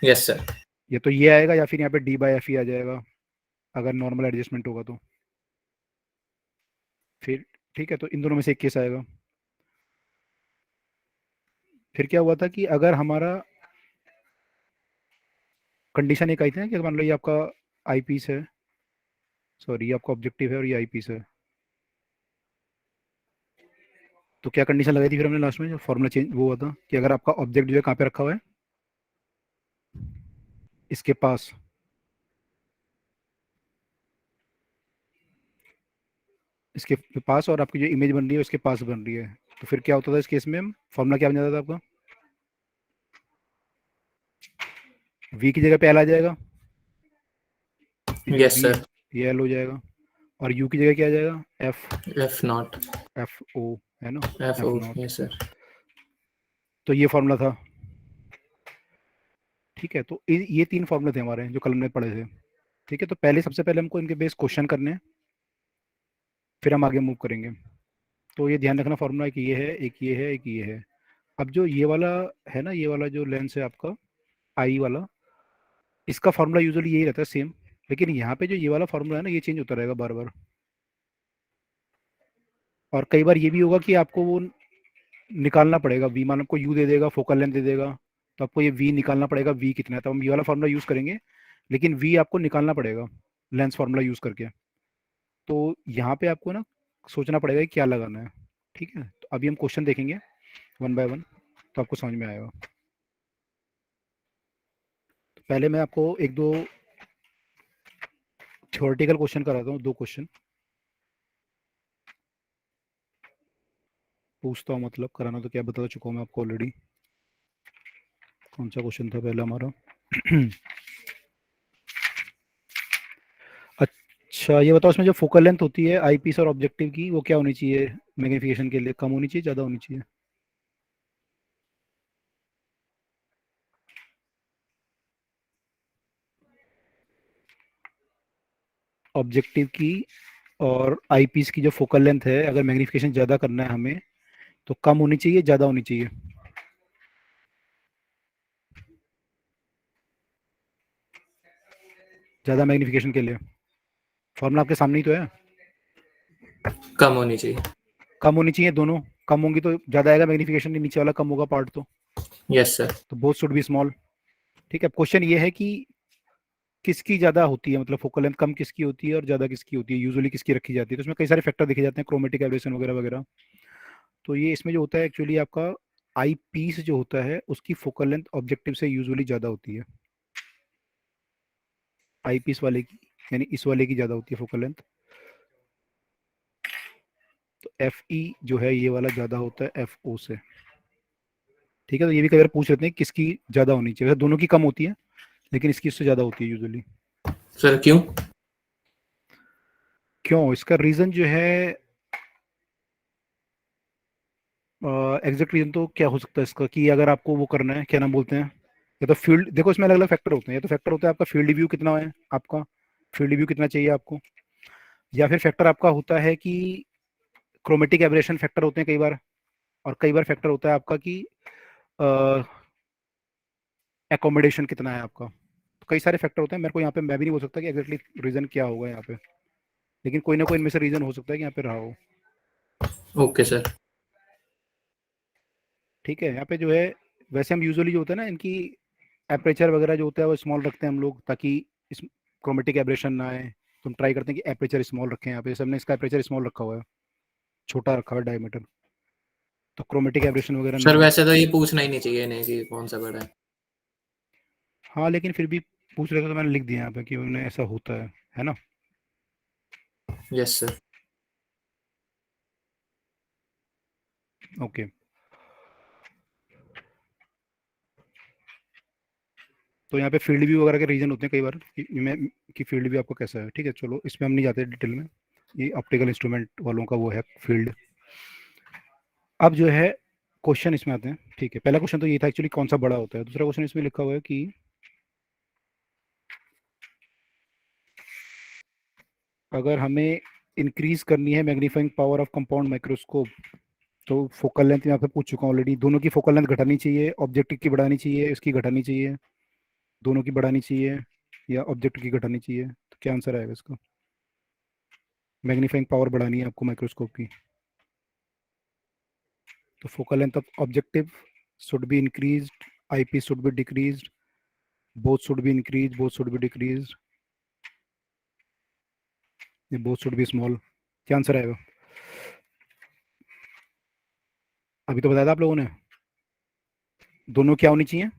Yes sir. ये तो ये आएगा, या फिर यहाँ पे डी बाई एफ ई आ जाएगा अगर नॉर्मल एडजस्टमेंट होगा तो। फिर ठीक है, तो इन दोनों में से एक केस आएगा। फिर क्या हुआ था कि अगर हमारा कंडीशन एक आई थी ना कि मान लो ये आपका आई पीस है, सॉरी ये आपका ऑब्जेक्टिव है और ये आई पीस है, तो क्या कंडीशन लगाई थी फिर हमने लास्ट में जो फॉर्मूला चेंज वो हुआ था कि अगर आपका ऑब्जेक्ट जो है कहाँ पे रखा हुआ है, इसके पास, इसके पास, और आपकी जो इमेज बन रही है उसके पास बन रही है, तो फिर क्या होता था इस केस में, फॉर्मूला क्या बन जाता था आपका, वी की जगह पे एल आ जाएगा, ये जो यस वी है सर। ये एल हो जाएगा, और यू की जगह क्या आ जाएगा, एफ नॉट। एफ ओ, है ना, F F O. Naught. Yes sir. तो ये फॉर्मूला था। ठीक है, तो ये तीन फॉर्मूले थे हमारे जो कल हमने पढ़े थे। ठीक है, तो पहले सबसे पहले हमको इनके बेस क्वेश्चन करने हैं, फिर हम आगे मूव करेंगे। तो ये ध्यान रखना, फॉर्मूला एक ये है, एक ये है, एक ये है। अब जो ये वाला है ना, ये वाला जो लेंस है आपका आई वाला, इसका फॉर्मूला यूजुअली यही रहता है सेम, लेकिन यहाँ पे जो ये वाला फॉर्मूला है ना, ये चेंज होता रहेगा बार बार। और कई बार ये भी होगा कि आपको वो निकालना पड़ेगा, वी मान आपको यू दे देगा, फोकल लेंथ दे देगा, तो आपको ये वी निकालना पड़ेगा, वी कितना है, तो हम ये वाला फॉर्मूला यूज़ करेंगे, लेकिन वी आपको निकालना पड़ेगा लेंस फार्मूला यूज़ करके। तो यहाँ पे आपको ना सोचना पड़ेगा कि क्या लगाना है। ठीक है, तो अभी हम क्वेश्चन देखेंगे वन बाय वन, तो आपको समझ में आएगा। तो पहले मैं आपको एक दो थ्योरेटिकल क्वेश्चन कराता हूँ, दो क्वेश्चन पूछता हूँ, मतलब कराना तो क्या बता चुका हूँ मैं आपको ऑलरेडी। कौन सा क्वेश्चन था पहला हमारा? अच्छा, ये बताओ इसमें जो फोकल लेंथ होती है आई पीस और ऑब्जेक्टिव की, वो क्या होनी चाहिए मैग्नीफिकेशन के लिए, कम होनी चाहिए, ज़्यादा होनी चाहिए? ऑब्जेक्टिव की और आई पीस की जो फोकल लेंथ है, अगर मैग्नीफिकेशन ज़्यादा करना है हमें, तो कम होनी चाहिए, ज़्यादा होनी चाहिए? ज़्यादा मैग्नीफिकेशन के लिए फॉर्मूला आपके सामने ही तो है। कम होनी चाहिए। कम होनी चाहिए दोनों, कम होंगी तो ज़्यादा आएगा मैग्नीफिकेशन, नीचे वाला कम होगा पार्ट यस सर। तो बोथ शुड बी स्मॉल। ठीक है, क्वेश्चन ये है कि किसकी ज़्यादा होती है, मतलब फोकल लेंथ कम किसकी होती है और ज़्यादा किसकी होती है, यूजुअली किसकी रखी जाती है, तो इसमें कई सारे फैक्टर देखे जाते हैं, क्रोमेटिक एब्रेशन वगैरह वगैरह। तो ये इसमें जो होता है एक्चुअली आपका आई पीस जो होता है उसकी फोकल लेंथ ऑब्जेक्टिव से यूजुअली ज़्यादा होती है, आई पीस वाले की, यानी इस वाले की ज़्यादा होती है फोकल लेंथ। तो एफ ई जो है ये वाला ज़्यादा होता है एफ ओ से। ठीक है, तो ये भी कई बार पूछ लेते हैं किसकी ज़्यादा होनी चाहिए, वैसे दोनों की कम होती है, लेकिन इसकी उससे ज़्यादा होती है यूजुअली। सर क्यों? क्यों, इसका रीज़न जो है, एग्जैक्ट रीजन तो क्या हो सकता है इसका, कि अगर आपको वो करना है, क्या नाम बोलते हैं, या तो फील्ड, देखो इसमें अलग अलग फैक्टर होते हैं, या तो फैक्टर होता है आपका फील्ड व्यू कितना है आपका, फील्ड व्यू कितना चाहिए आपको, या फिर फैक्टर आपका होता है कि क्रोमेटिक एब्रेशन फैक्टर होते हैं कई बार, और कई बार फैक्टर होता है आपका कि एकोमोडेशन कितना है आपका। तो कई सारे फैक्टर होते हैं, मेरे को यहाँ पे मैं भी नहीं बोल सकता कि एग्जैक्टली रीजन क्या होगा यहाँ पे, लेकिन कोई ना कोई इनमें से रीजन हो सकता है कि यहाँ पे रहा हो। Okay sir. ठीक है, यहाँ पे जो है, वैसे हम यूजुअली जो होता है ना इनकी एपरेचर वगैरह जो होता है वो स्मॉल रखते हैं हम लोग, ताकि इस क्रोमेटिक एब्रेशन ना आए। तो हम ट्राई करते हैं कि एपरेचर स्मॉल रखें, यहाँ पे जैसे हमने इसका एपरेचर स्मॉल रखा हुआ है, छोटा रखा हुआ है डायमीटर, तो क्रोमेटिक एब्रेशन वगैरह ना सर आए। वैसे तो ये पूछना ही नहीं चाहिए इन्हें कि कौन सा बड़ा है। हाँ, लेकिन फिर भी पूछ रहे थे तो मैंने लिख दिया यहाँ पे कि उन्हें ऐसा होता है ना। Yes sir. ओके, तो यहाँ पे फील्ड व्यू वगैरह के रीजन होते हैं कई बार कि फील्ड व्यू आपको कैसा है। ठीक है, चलो इसमें हम नहीं जाते डिटेल में, ये ऑप्टिकल इंस्ट्रूमेंट वालों का वो है फील्ड। अब जो है क्वेश्चन इसमें आते हैं। ठीक है, पहला क्वेश्चन तो ये था एक्चुअली कौन सा बड़ा होता है, दूसरा क्वेश्चन इसमें लिखा हुआ है कि अगर हमें इंक्रीज करनी है magnifying power of compound microscope, तो फोकल लेंथ यहाँ पे पूछ चुका हूँ ऑलरेडी, दोनों की फोकल लेंथ घटानी चाहिए, ऑब्जेक्टिव की बढ़ानी चाहिए, इसकी घटानी चाहिए। दोनों की बढ़ानी चाहिए या ऑब्जेक्ट की घटानी चाहिए, तो क्या आंसर आएगा इसका? मैग्नीफाइंग पावर बढ़ानी है आपको माइक्रोस्कोप की, तो focal length of objective should be increased, eyepiece should be decreased, both should be increase, both should be decreased, both should be small. क्या आंसर आएगा? अभी तो बताया था आप लोगों ने, दोनों क्या होनी चाहिए?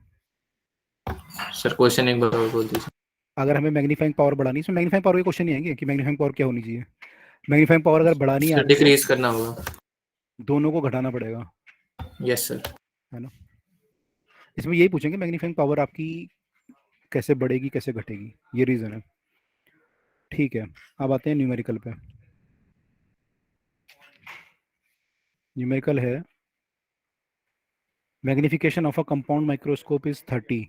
सर क्वेश्चन एक बार और बोल दीजिए। अगर हमें मैग्नीफाइंग पावर बढ़ानी है, इसमें मैग्नीफाइंग पावर के क्वेश्चन नहीं आएंगे कि मैग्नीफाइंग पावर क्या होनी चाहिए। मैग्नीफाइंग पावर अगर बढ़ानी है सर आपको, डिक्रीज करना होगा। दोनों को घटाना पड़ेगा, यस सर। है ना। इसमें यही पूछेंगे मैग्नीफाइंग पावर आपकी कैसे बढ़ेगी कैसे घटेगी, ये रीज़न है। ठीक है, अब आते हैं न्यूमेरिकल पे। न्यूमेरिकल है magnification of a compound microscope is 30,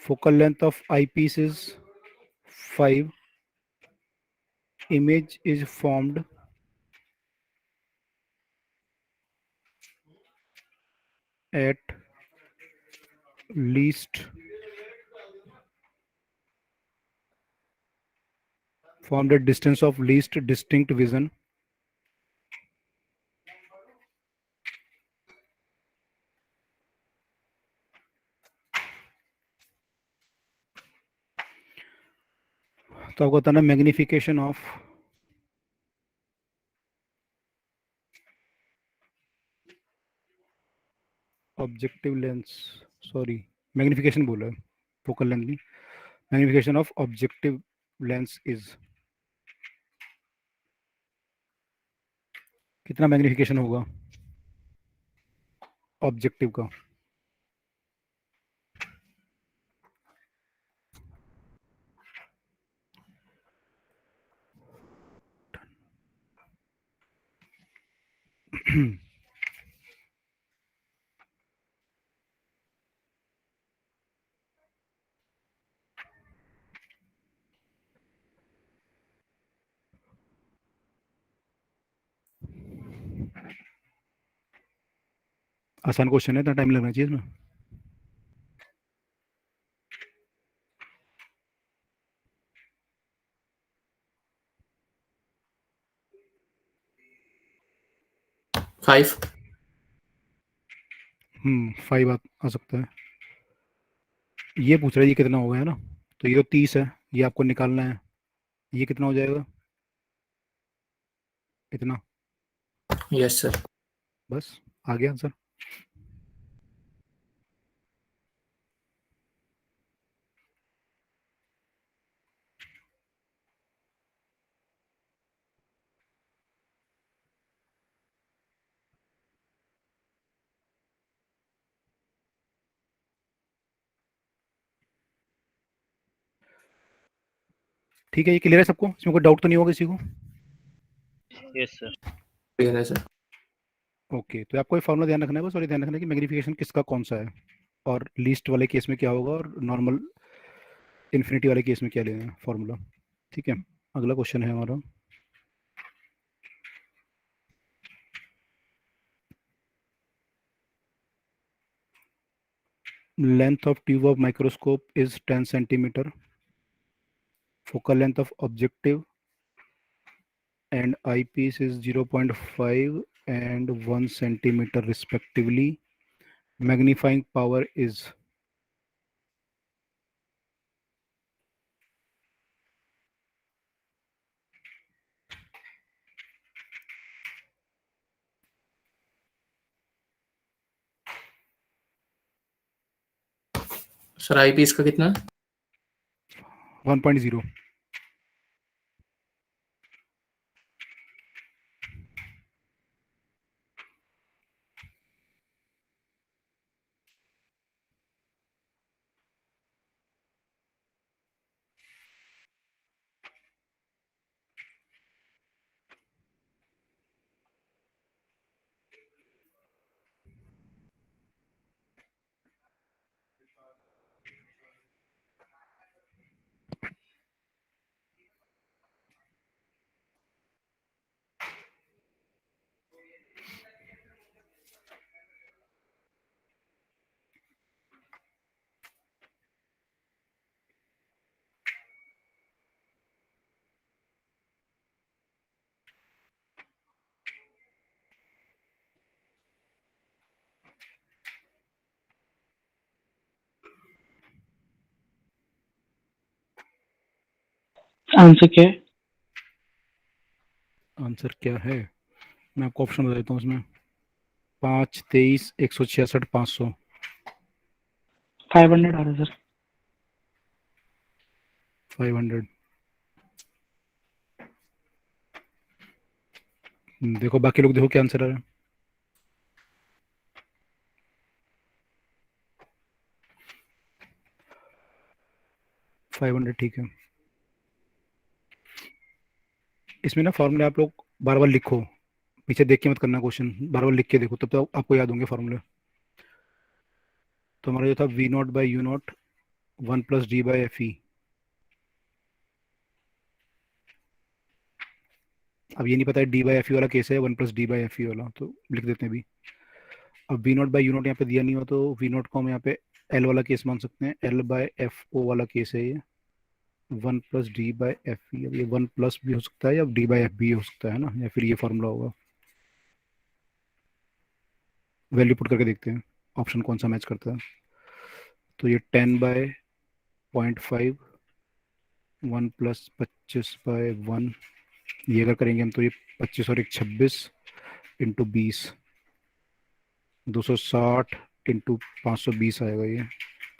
focal length of eyepiece is 5, image is formed at least formed at distance of least distinct vision, तो आपको बताना magnification of objective lens, sorry magnification बोला है, focal length नहीं, magnification of objective lens is, कितना magnification होगा objective का? आसान क्वेश्चन है, इतना टाइम लगना चाहिए इसमें। फाइव। 5 आ सकता है। ये पूछ रहा है ये कितना होगा, है ना। तो ये तो 30 है, ये आपको निकालना है, ये कितना हो जाएगा? इतना। Yes sir. बस, आ गया आंसर। ठीक है, ये क्लियर है सबको, इसमें कोई डाउट तो नहीं होगा किसी को? Yes sir. क्लियर है सर। ओके, तो आपको ये फॉर्मूला ध्यान रखना है बस, और ये ध्यान रखना है कि मैग्नीफिकेशन किसका कौन सा है, और लीस्ट वाले केस में क्या होगा, और नॉर्मल इन्फिनिटी वाले केस में क्या लेना है फॉर्मूला। ठीक है, अगला क्वेश्चन है हमारा। Length of tube of microscope is 10 centimetre, focal length of objective and eyepiece is 0.5 and 1 centimeter respectively. Magnifying power is, sir eyepiece का कितना? 1.0। आंसर क्या है? आंसर क्या है, मैं आपको ऑप्शन बता देता हूँ उसमें। 5, 23, 166, 500। 500 आ रहा है सर। 500। देखो बाकी लोग, देखो क्या आंसर आ रहा है। 500 ठीक है। इसमें ना फॉर्मूले आप लोग बार बार लिखो, पीछे देख के मत करना क्वेश्चन, बार बार लिख के देखो, तब तो आपको याद होंगे फॉर्मूले। तो हमारा जो था V naught by U naught 1 + d/fe। अब ये नहीं पता है d/fe वाला कैसे है, 1 + d/fe वाला, तो लिख देते हैं अभी। अब V naught by U naught यहाँ पे दिया नहीं हुआ, तो वी नॉट को हम यहाँ पे एल वाला केस मान सकते हैं, L/F_O वाला केस है ये। 1 + d/fe, अब ये 1+ भी हो सकता है या d/f भी हो सकता है ना, या फिर ये फॉर्मूला होगा। वैल्यू पुट करके देखते हैं ऑप्शन कौन सा मैच करता है। तो ये 10/0.5, 1 + 25/1, ये अगर करेंगे हम तो ये 25 और 1 26 इंटू 260 इंटू 520 आएगा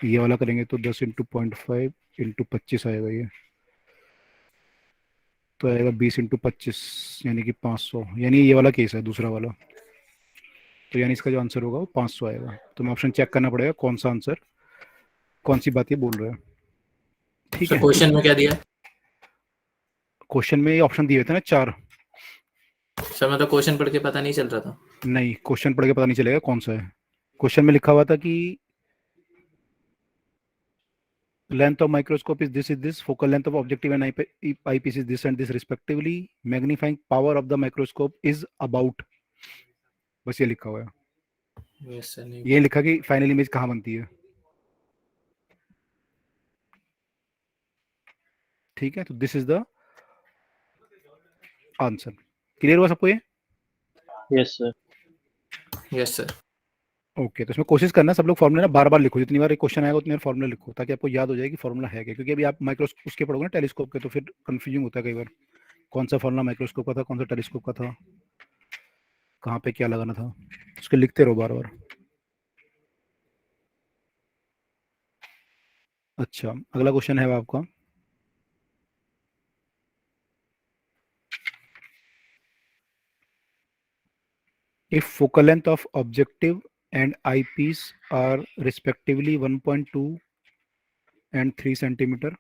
ये वाला करेंगे तो 10 इंटू 0.5 इंटू 25 आएगा ये, तो आएगा 20 इंटू 25, यानी कि 500, यानी ये वाला केस है दूसरा वाला। तो यानी इसका जो आंसर होगा वो 500 आएगा। तो मैं ऑप्शन चेक करना पड़ेगा कौन सा आंसर, कौन सी बात ये बोल रहा है। ठीक सर है, क्वेश्चन में क्या दिया? क्वेश्चन में ये ऑप्शन दिए थे ना 4। सर मतलब क्वेश्चन पढ़ के पता नहीं चल रहा था। नहीं, क्वेश्चन पढ़ के पता नहीं चलेगा कौन सा है। क्वेश्चन में लिखा हुआ था कि length of microscope is this, focal length of objective and eyepiece is this and this respectively, magnifying power of the microscope is about, बस ये लिखा हुआ है। यस सर, नहीं ये लिखा कि फाइनल इमेज कहाँ बनती है। ठीक है, तो this is the answer. Clear हुआ सबको ये? Yes sir. Yes sir. Okay, तो इसमें कोशिश करना सब लोग फॉर्मूला ना बार बार लिखो, जितनी बार एक क्वेश्चन आएगा उतनी बार फॉर्मूला लिखो, ताकि आपको याद हो जाए कि फॉर्मूला है क्या। क्योंकि अभी आप माइक्रोस्कोप उसके पढ़ोगे ना, टेलीस्कोप के, तो फिर कंफ्यूजिंग होता है कई बार, कौन सा फॉर्मूला माइक्रोस्कोप का था, कौन सा टेलीस्कोप का था, कहाँ पे क्या लगाना था, उसके लिखते रहो बार बार। अच्छा, अगला क्वेश्चन है आपका। If focal length of objective and eyepiece are respectively 1.2 and 3 centimeter,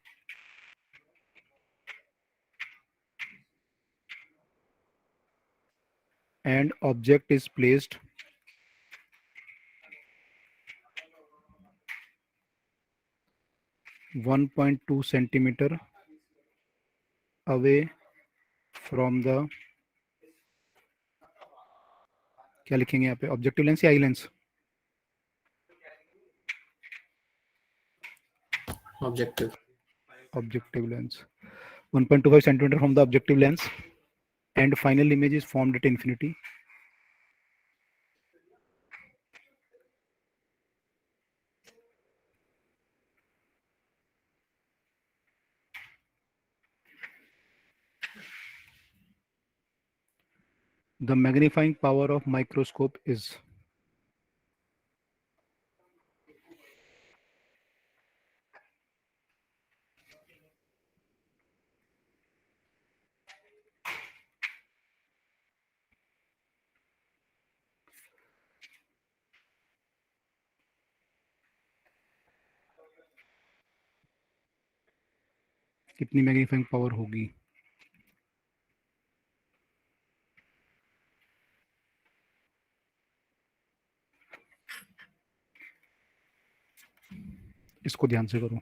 and object is placed 1.2 centimeter away from the, क्या लिखेंगे यहाँ पे, ऑब्जेक्टिव लेंस या eye lens? Objective. Objective lens 1.25 centimeter from the objective lens, and final image is formed at infinity. The magnifying power of microscope is, कितनी magnifying power होगी? इसको ध्यान से करो।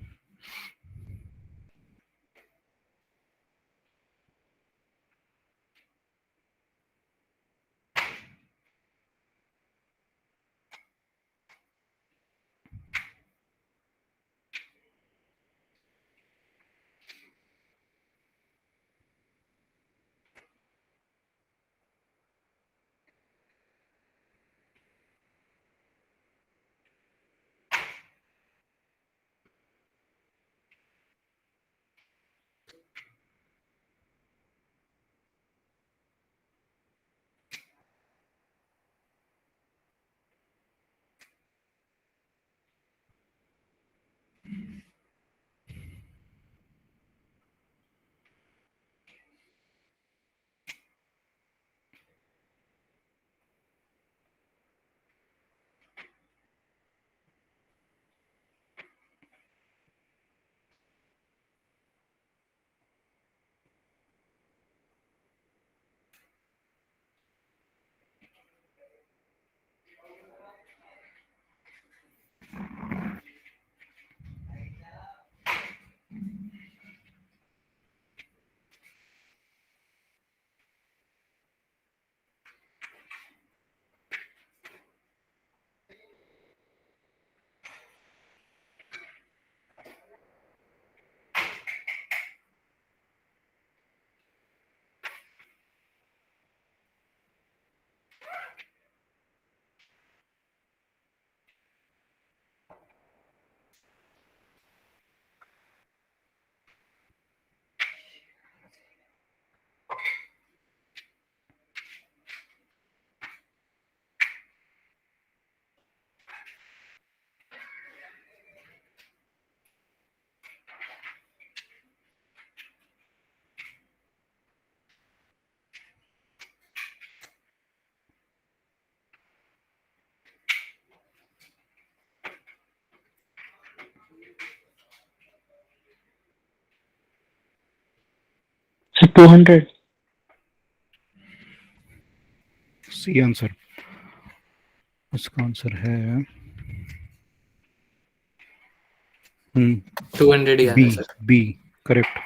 200. C answer. इसका आंसर है 200 ही बी। आया सर। B correct.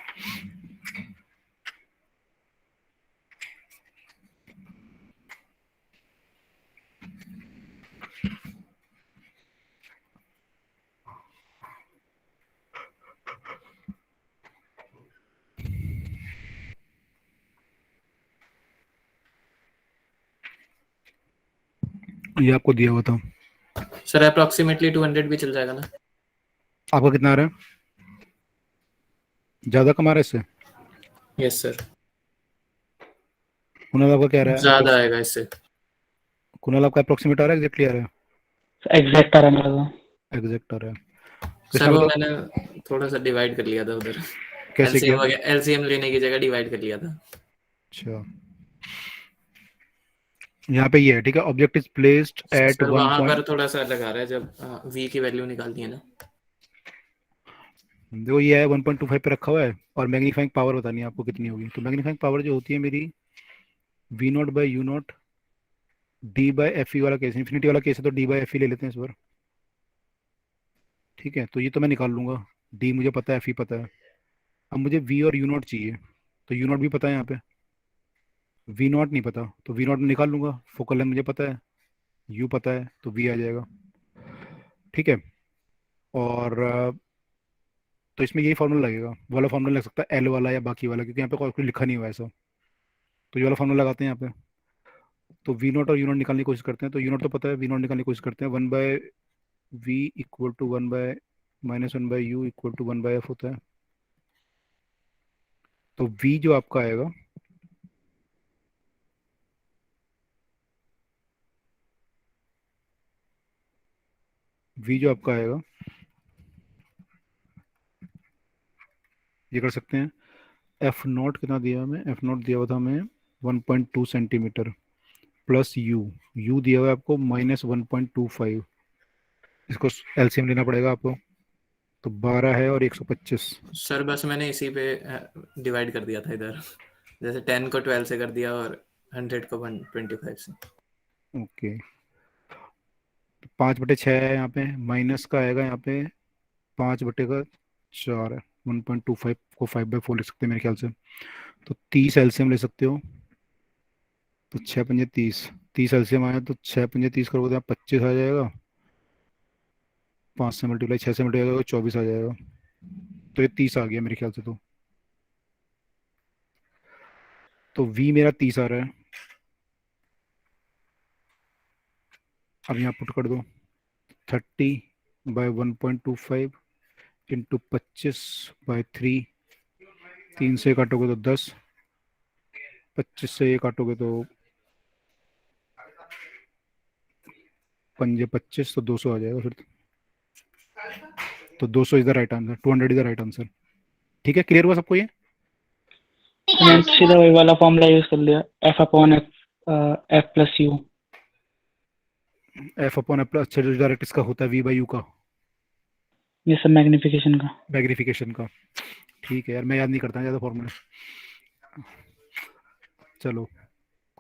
ये आपको दिया हुआ था। सर अप्रोक्सीमेटली 200 भी चल जाएगा ना? आपका कितना आ रहा है? ज्यादा कमा रहा है इससे? यस सर, कुणाल आपका क्या आ रहा है? ज्यादा आएगा इससे। कुणाल आपका अप्रोक्सीमेट आ रहा है, एग्जैक्टली आ रहा एग्जैक्ट आ रहा है मेरा तो। है? एग्जैक्ट आ रहा है। सर कृष्णा वो बताओ मैंने थोड़ा सा डिवाइड कर लिया था उधर, कैसे किया? एलसीएम लेने की जगह डिवाइड कर लिया था। अच्छा, यहाँ पे ये है, ठीक है। Object is placed at sir one वहां पॉइंट। पर थोड़ा सा अलग आ रहा है जब वी की वैल्यू निकालनी है ना। देखो ये है 1.25 पे रखा हुआ है, और मैग्नीफाइंग पावर बतानी है आपको कितनी होगी। तो मैग्नीफाइंग पावर जो होती है मेरी, V naught by U naught D by F E वाला केस, इन्फिनिटी वाला केस है तो डी बाई एफ ई ले लेते हैं इस बार। ठीक है, तो ये तो मैं निकाल लूंगा। डी मुझे पता है, एफ ई पता है। अब मुझे वी और यू नॉट चाहिए, तो यू नॉट भी पता है यहाँ पे, वी नॉट नहीं पता, तो वी नॉट निकाल लूंगा। फोकल लेंथ मुझे पता है, यू पता है, तो वी आ जाएगा। ठीक है। और तो इसमें यही फॉर्मूला लगेगा, वो वाला फॉर्मूला लग सकता है एल वाला या बाकी वाला, क्योंकि यहाँ पे कुछ लिखा नहीं हुआ है ऐसा। तो ये वाला फॉर्मूला लगाते हैं यहाँ पे। तो वी नॉट और यू नॉट निकालने की कोशिश करते हैं। तो यू नॉट तो पता है, वी नॉट निकालने की कोशिश करते हैं। 1/v equal to 1/-1/u equal to 1/f होता है। तो v जो आपका आएगा, v जो आपका आएगा, ये कर सकते हैं। एफ नॉट कितना दिया हमें? एफ नॉट दिया हुआ था हमें 1.2 सेंटीमीटर, प्लस यू, यू दिया हुआ है आपको -1.25। इसको एलसीएम लेना पड़ेगा आपको। तो 12 है और 125। सर बस मैंने इसी पे डिवाइड कर दिया था इधर, जैसे 10 को 12 से कर दिया और 100 को 125 से। ओके, 5/6 है यहाँ पे, माइनस का आएगा यहाँ पे 5/4 है। 1.25 को 5/4 लिख सकते हैं मेरे ख्याल से। तो 30 एलसीएम ले सकते हो। तो 6×5 = 30, 30 एलसीएम आया तो 6×5 करोगे तो 25 आ जाएगा। 5 से मल्टीप्लाई, 6 से मल्टीप्लाई 24 आ जाएगा। तो ये 30 आ गया मेरे ख्याल से। तो v मेरा 30 आ रहा है। अब यहाँ पुट कर दो 30/1.25 इंटू 25/3। 3 से काटोगे तो 10, 25 से ये काटोगे तो 5×25 तो 200 आ जाएगा फिर। तो 200 is the right answer, 200 is the right answer. ठीक है, क्लियर हुआ सबको ये? मैंने सीधा वही वाला फॉर्मूला यूज कर लिया, F upon F, F plus you. F upon F plus, अच्छा जो डायरेक्ट इसका होता है v/u का, ये सब मैग्निफिकेशन का। मैग्निफिकेशन का। ठीक है यार, मैं याद नहीं करता ज़्यादा फॉर्मूले। चलो,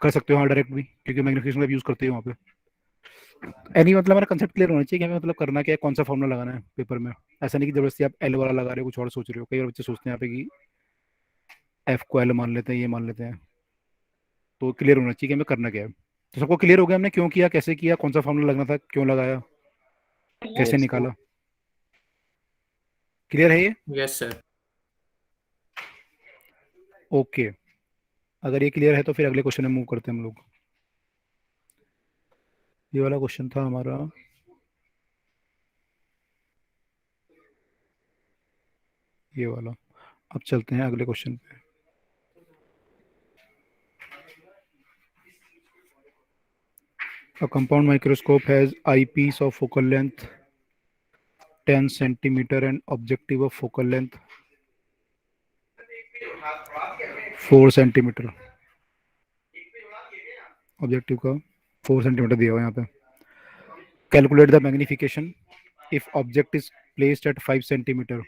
कर सकते हो हाँ डायरेक्ट भी, क्योंकि मैग्निफिकेशन का यूज़ करते हो वहाँ पे। मतलब हमारा कंसेप्ट क्लियर होना चाहिए कि हमें मतलब करना क्या है, कौन सा फॉर्मूला लगाना है पेपर में। ऐसा नहीं कि जबरदस्ती आप एल वाला लगा रहे हो, कुछ और सोच रहे हो। कई बार बच्चे सोचते हैं यहाँ पे कि एफ को एल मान लेते हैं, ये मान लेते हैं। तो क्लियर होना चाहिए कि हमें करना क्या है। तो सबको क्लियर हो गया हमने क्यों किया, कैसे किया, कौन सा फॉर्मूला लगना था, क्यों लगाया, कैसे यस निकाला? क्लियर है ये? Yes sir. ओके, अगर ये क्लियर है तो फिर अगले क्वेश्चन में मूव करते हैं हम लोग। ये वाला क्वेश्चन था हमारा, ये वाला। अब चलते हैं अगले क्वेश्चन पे। A compound microscope has eyepiece of focal length 10 centimeter and objective of focal length 4 centimetre. Objective का 4 सेंटीमीटर दिया हुआ है यहाँ पे। Calculate the magnification if object is placed at 5 centimetre.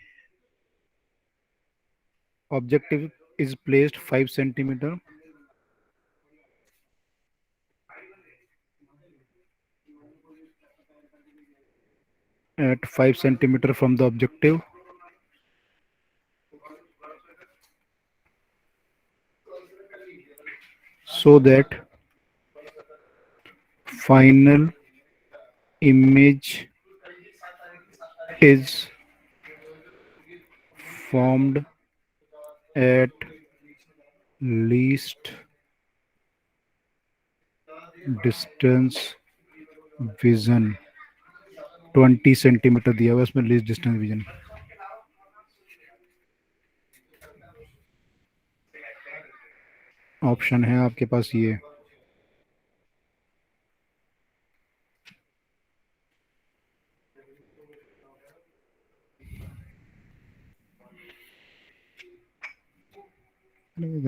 Objective is placed 5 centimeter at 5 centimeter from the objective so that final image is formed at least distance vision 20 centimetre दिया हुआ है उसमें लीस्ट डिस्टेंस विजन ऑप्शन है आपके पास ये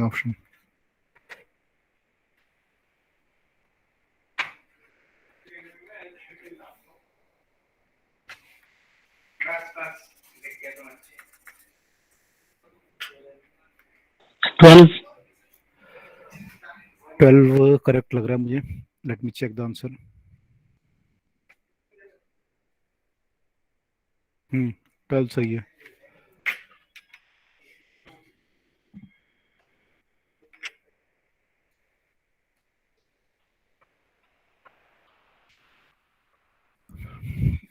option twelve 12 correct लग रहा है मुझे let me check the answer 12 सही है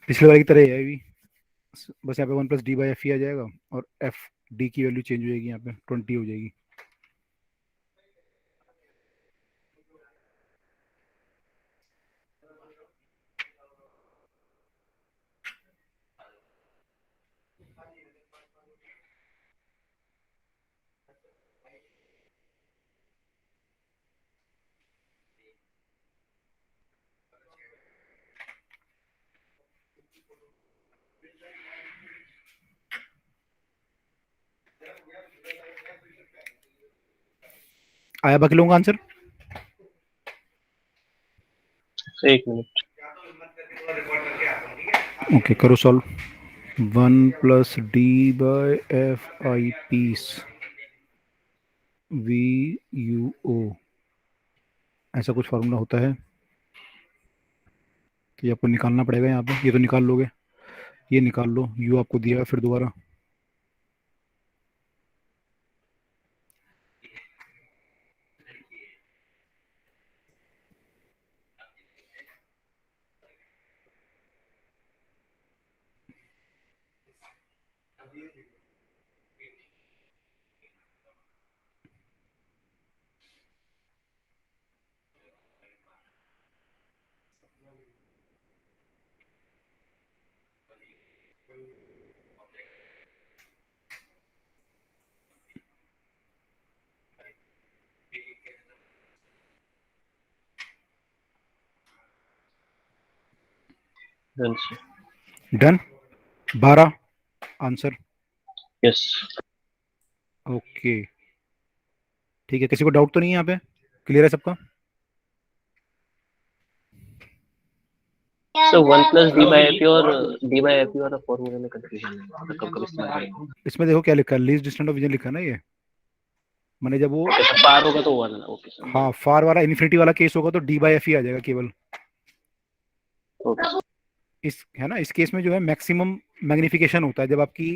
पिछले वाले की तरह है भी बस यहाँ पे 1 + d/f ही आ जाएगा और f d की वैल्यू चेंज हो जाएगी यहाँ पे 20 हो जाएगी आया बाकी लोगों का आंसर एक मिनट ओके करो solve 1 + d/f I piece VUO ऐसा कुछ फार्मूला होता है कि आपको निकालना पड़ेगा यहाँ पे ये तो निकाल लोगे ये निकाल लो U आपको दिया फिर दोबारा डन 12 आंसर यस ओके ठीक है किसी को डाउट तो नहीं है यहाँ पे क्लियर है सबका सो 1 + d/f और d/f वाला फॉर्मूला में कंफ्यूजन है कब कब इस्तेमाल करेंगे इसमें देखो क्या लिखा है लीस्ट डिस्टेंस ऑफ विजन लिखा है ना ये मैंने जब वो पार होगा तो 1 ओके सर हाँ फार वाला इन्फिनिटी वाला केस होगा तो d/f ही आ जाएगा केवल ओके इस है ना इस केस में जो है मैक्सिमम मैग्निफिकेशन होता है जब आपकी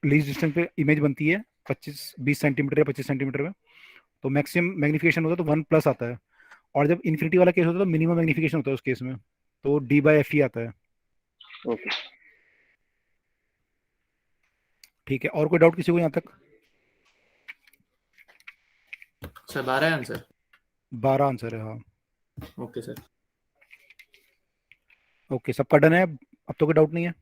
लीस्ट डिस्टेंस पे इमेज बनती है 20 सेंटीमीटर या 25 सेंटीमीटर में तो मैक्सिमम मैग्निफिकेशन होता है तो 1+ आता है और जब इन्फिनिटी वाला केस होता है तो मिनिमम मैग्निफिकेशन होता है उस केस में तो d/f ही आता है ओके ठीक है और कोई डाउट किसी को यहाँ तक सर 12 आंसर 12 आंसर है हाँ ओके सर ओके सबका डन है अब तो कोई डाउट नहीं है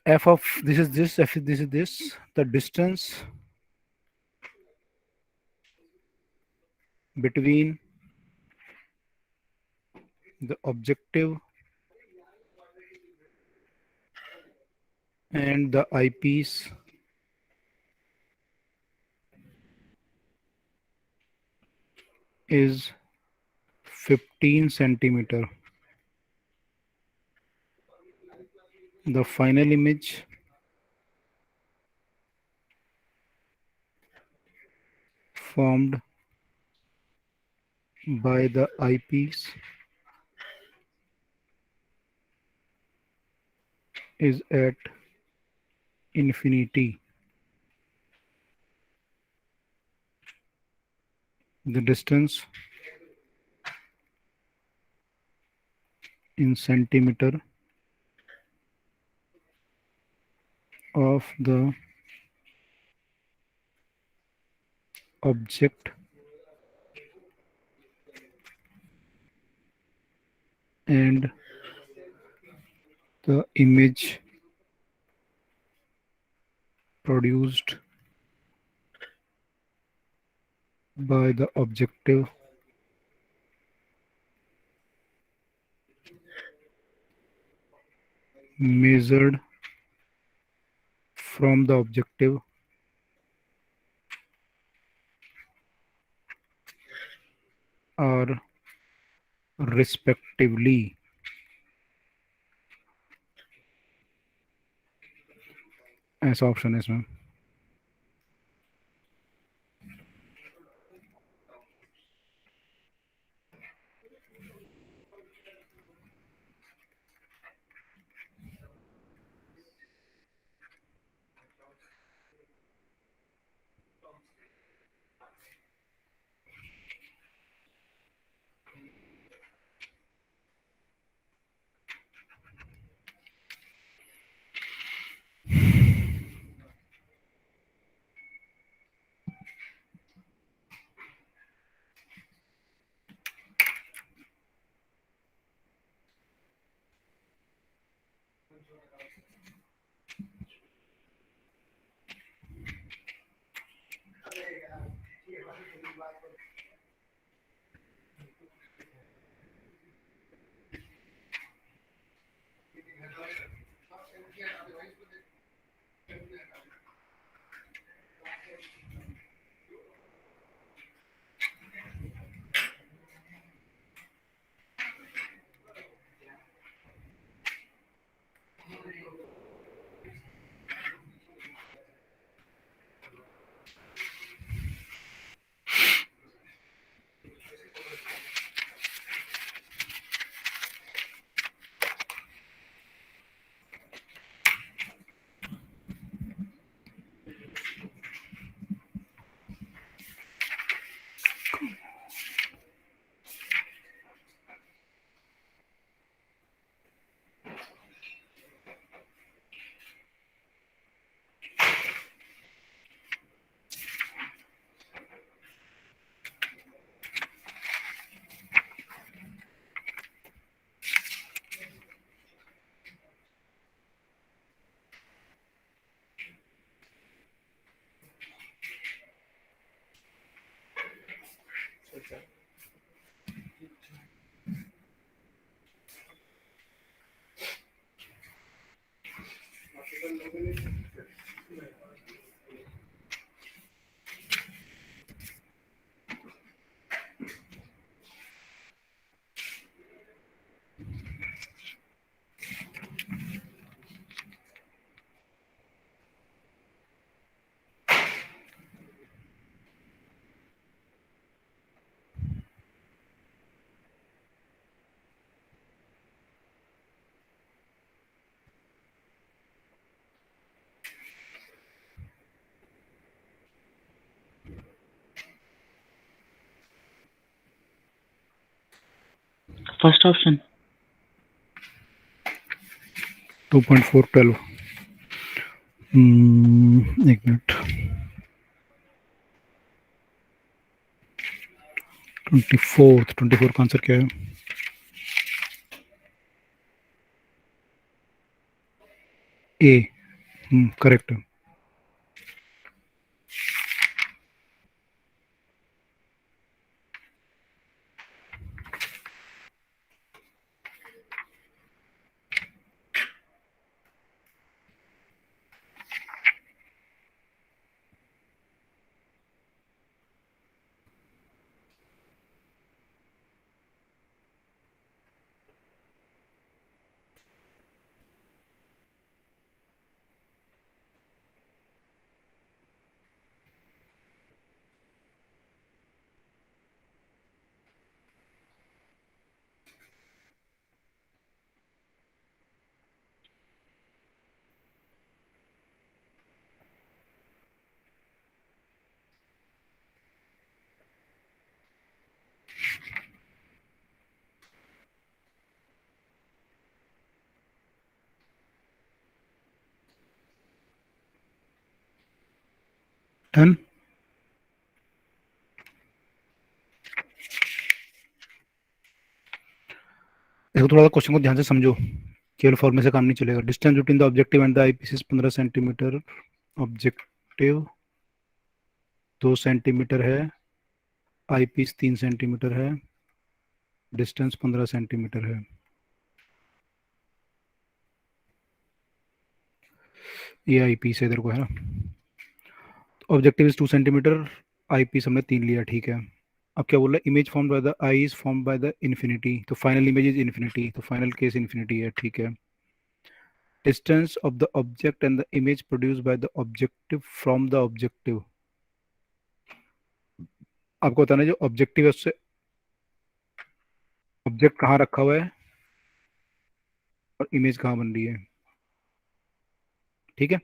f of this is this f this is this the distance between the objective and the eyepiece is 15 centimeter. The final image formed by the eyepiece is at infinity. The distance in centimeter of the object and the image produced by the objective measured from the objective are respectively ऐसा option है इसमें. First option. 2.412. एक minute. 24 का answer क्या है? ए. Correct है. Done. देखो थोड़ा क्वेश्चन को ध्यान से समझो, केवल फॉर्मूले से काम नहीं चलेगा। Distance between the objective and the eyepiece is 15 centimetre. Objective 2 centimetre है, आईपीस 3 सेंटीमीटर है, डिस्टेंस 15 सेंटीमीटर है। ये आईपीस है इधर को, है ना। ऑब्जेक्टिव इज 2 सेंटीमीटर, आईपीस हमने 3 लिया, ठीक है। अब क्या बोल रहा है, image form by the I is form by the infinity, तो फाइनल इमेज इज इन्फिनिटी, तो फाइनल केस इन्फिनिटी है, ठीक है। Distance of the object and the image produce by the objective from the objective. आपको बताना जो objective है उससे ऑब्जेक्ट कहाँ रखा हुआ है और इमेज कहाँ बन रही है, ठीक है।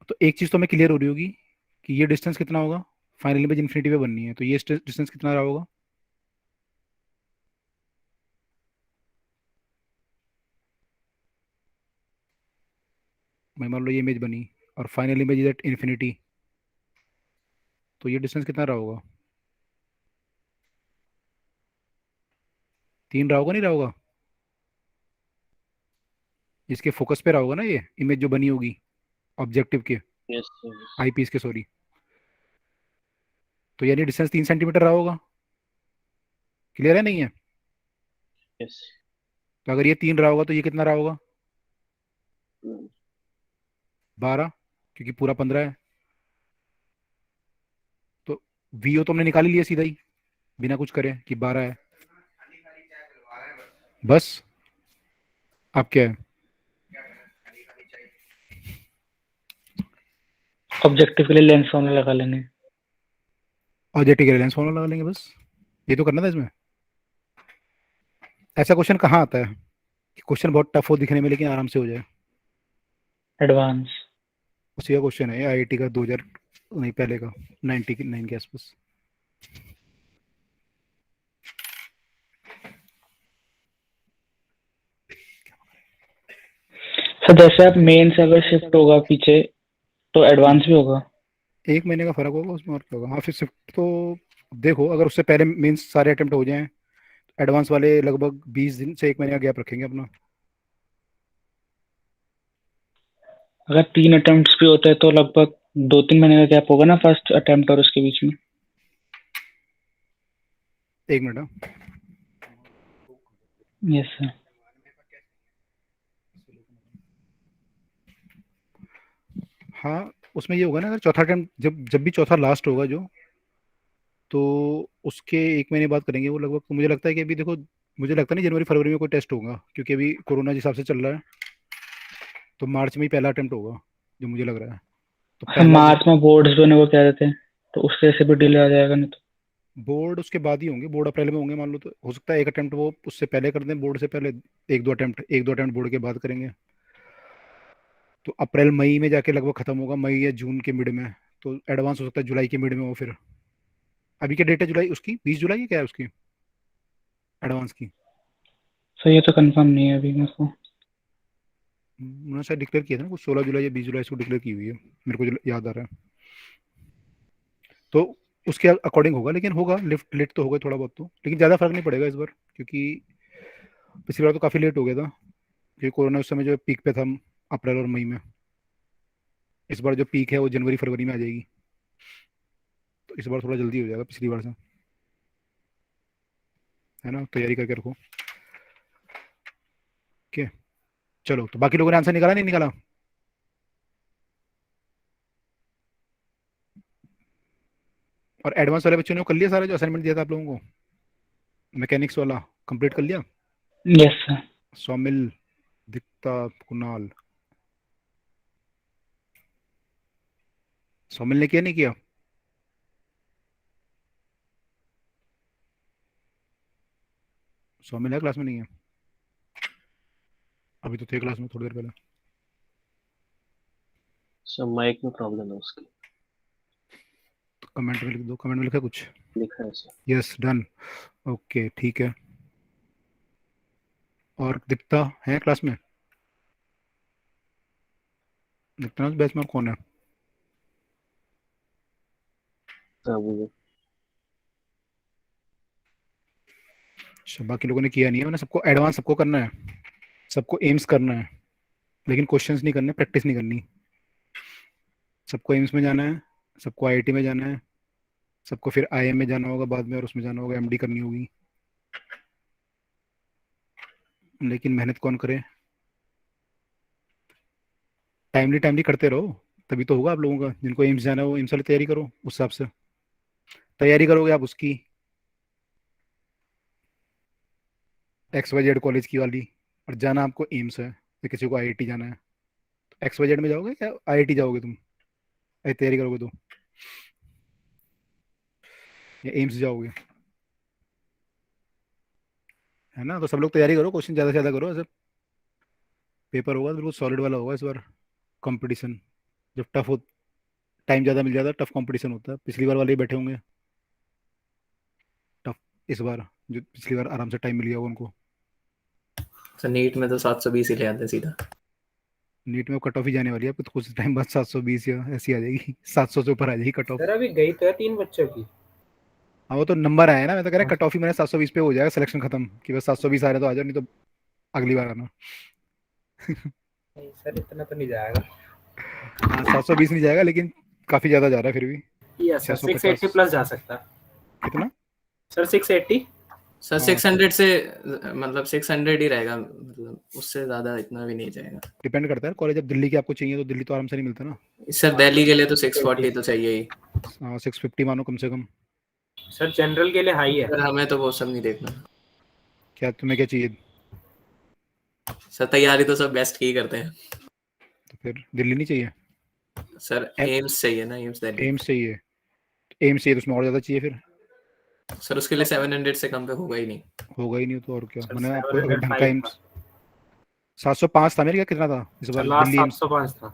तो एक चीज तो हमें क्लियर हो रही होगी कि ये डिस्टेंस कितना होगा, फाइनल इमेज इन्फिनिटी पे बननी है, तो ये डिस्टेंस कितना रहा होगा। मैं मान लो ये इमेज बनी और final image is at infinity, तो ये डिस्टेंस कितना रहा होगा, 3 रहा होगा, नहीं रहा होगा। इसके फोकस पे रहा होगा ना ये इमेज जो बनी होगी ऑब्जेक्टिव के, यस यस आईपीस के, सॉरी। तो यानी डिस्टेंस 3 सेंटीमीटर रहा होगा। क्लियर है, नहीं है। यस तो अगर ये 3 रहा होगा तो ये कितना रहा होगा, 12, क्योंकि पूरा 15 है। तो वीओ तो हमने निकाल ही लिया सीधा ही, बिना कुछ करे कि 12 है, बस। अब क्या है, ऑब्जेक्टिव के लिए लेंस फॉर्मूला लगा लेंगे। ऑब्जेक्टिव के लेंस फॉर्मूला लगा लेंगे, बस। ये तो करना था इसमें। ऐसा क्वेश्चन कहाँ आता है कि क्वेश्चन बहुत टफ हो दिखने में लेकिन आराम से हो जाए। एडवांस। उसी का क्वेश्चन है आईआईटी का 2000, नहीं पहले का, 99 के आसपास। सर जैसे आप मेन से अगर शिफ्ट होगा पीछे तो एडवांस भी होगा। 1 महीने का फर्क होगा उसमें, और क्या होगा। हाँ फिर शिफ्ट तो देखो, अगर उससे पहले मीन्स सारे अटेम्प्ट हो जाएं, एडवांस वाले लगभग 20 दिन से 1 महीने का गैप रखेंगे अपना। अगर 3 अटेम्प्ट्स भी होते हैं तो लगभग 2-3 महीने का गैप होगा ना फर्स्ट अटेम्प्ट और उसके बीच में। 1 मिनट, हाँ। Yes sir. हाँ उसमें ये होगा ना, अगर चौथा अटेम्प्ट जब जब भी चौथा लास्ट होगा जो, तो उसके 1 महीने बाद करेंगे वो लगभग। तो मुझे लगता है कि अभी देखो, मुझे लगता नहीं जनवरी फरवरी में कोई टेस्ट होगा, क्योंकि अभी कोरोना जिस हिसाब से चल रहा है, तो मार्च में ही पहला अटेम्प्ट होगा जो मुझे लग रहा है। तो हम पहला मार्च में बोर्ड्स होने को कह रहे थे तो उससे से भी डिले आ जाएगा नहीं तो। बोर्ड उसके बाद ही होंगे, बोर्ड अप्रैल में होंगे मान लो, तो हो सकता है एक अटेम्प्ट वो उससे पहले कर दें, बोर्ड से पहले। एक दो अटेम्प्ट बोर्ड के बाद करेंगे, तो अप्रैल मई में जाके लगभग खत्म होगा, मई या जून के मिड में। तो एडवांस हो सकता है जुलाई के मिड में हो फिर। अभी क्या डेट है जुलाई उसकी, 20 जुलाई है क्या है उसकी एडवांस की। सर ये तो कंफर्म नहीं है अभी मेरे को। उन्होंने शायद डिक्लेयर किया था ना कुछ, 16 जुलाई या 20 जुलाई इसको डिक्लेयर की हुई है, मेरे को जो याद आ रहा है। तो उसके अकॉर्डिंग होगा, लेकिन होगा लिफ्ट लेट तो होगा थोड़ा बहुत तो, लेकिन ज़्यादा फर्क नहीं पड़ेगा इस बार, क्योंकि पिछली बार तो काफ़ी लेट हो गया था, क्योंकि कोरोना उस समय जो पीक पे था, अप्रैल और मई में। इस बार जो पीक है वो जनवरी फरवरी में आ जाएगी, तो इस बार थोड़ा जल्दी हो जाएगा पिछली बार से, है ना। तैयारी करके रखो। ओके, चलो। तो बाकी लोगों ने आंसर निकाला, नहीं निकाला। और एडवांस वाले बच्चों ने वो कर लिया सारा जो असाइनमेंट दिया था आप लोगों को, मैकेनिक्स वाला कंप्लीट कर लिया। Yes sir. सौमिल, दिक्ता, कुणाल। सौमिल ने किया, नहीं किया। सौमिल है क्लास में, नहीं है। अभी तो थे क्लास में थोड़ी देर पहले। सर माइक में प्रॉब्लम है उसकी, तो कमेंट में लिख दो, कमेंट में लिखा कुछ। लिखा है सर। Yes done. ओके ठीक है। और दीप्ता है क्लास में। दीप्ता बैच में और कौन है। हाँ मुझे अच्छा, बाकी लोगों ने किया नहीं है, मैंने सबको एडवांस सबको करना है, सबको एम्स करना है, लेकिन क्वेश्चंस नहीं करने, प्रैक्टिस नहीं करनी। सबको एम्स में जाना है, सबको आईआईटी में जाना है, सबको फिर आईएम में जाना होगा बाद में, और उसमें जाना होगा, एमडी करनी होगी। लेकिन मेहनत कौन करे? टाइमली टाइमली करते रहो, तभी तो होगा आप लोगों का। जिनको एम्स जाना है वो एम्स वाली तैयारी करो, उस हिसाब से तैयारी करोगे आप उसकी, XYZ कॉलेज की वाली, और जाना आपको एम्स है, या किसी को आईआईटी जाना है, तो XYZ में जाओगे या आईआईटी जाओगे तुम? ऐसी तैयारी करोगे तो, या एम्स जाओगे? है ना? तो सब लोग तैयारी करो, क्वेश्चन ज़्यादा से ज़्यादा करो। ऐसे पेपर होगा तो बिल्कुल सॉलिड वाला होगा इस बार। कंपटीशन जब टफ हो, टाइम ज़्यादा मिल जाता है, टफ कंपटीशन होता है। पिछली बार वाले ही बैठे होंगे टफ, इस बार जो पिछली बार आराम से टाइम मिल गया होगा उनको। सर नीट में तो 720 ही ले आते हैं सीधा। नीट में कट ऑफ ही जाने वाली है आपको, तो कुछ टाइम बाद 720 या ऐसी आ जाएगी, 700 से ऊपर आ जाएगी कट ऑफ। सर अभी गई तो है 3 बच्चों की। हाँ वो तो नंबर आया ना, मैं तो कह रहा कट ऑफ ही मैंने 720 पे हो जाएगा, सिलेक्शन खत्म, कि बस 720 आ रहे तो आ जाओ, नहीं तो अगली बार आना। नहीं सर इतना तो नहीं जाएगा। हाँ 720 नहीं जाएगा, लेकिन काफ़ी ज़्यादा जा रहा है फिर भी। यस सर 650 680 प्लस जा सकता है। कितना? सर 680। सर हाँ, 600 से मतलब 600 ही रहेगा, मतलब उससे ज्यादा इतना भी नहीं जाएगा। डिपेंड करता है कॉलेज, अब दिल्ली की आपको चाहिए तो दिल्ली तो आराम से नहीं मिलता ना। सर दिल्ली के लिए तो 640 तो चाहिए ही। हाँ 650 मानो कम से कम। सर जनरल के लिए हाई है। सर हमें तो वो सब नहीं देखना। क्या तुम्हें क्या चाहिए? सर तैयारी तो सब बेस्ट की ही करते हैं। तो फिर दिल्ली नहीं चाहिए? सर एम्स चाहिए ना, एम्स दिल्ली। एम्स चाहिए? एम्स चाहिए तो उसमें और ज़्यादा चाहिए फिर। सर उसके लिए 700 से कम पे होगा ही नहीं। होगा ही नहीं तो और क्या, सर मैंने आपको अगर ढंग का 705 एम्स 705 था मेरे, क्या कितना था इस सर बार? लास्ट दिल्ली एम्स, 705 था।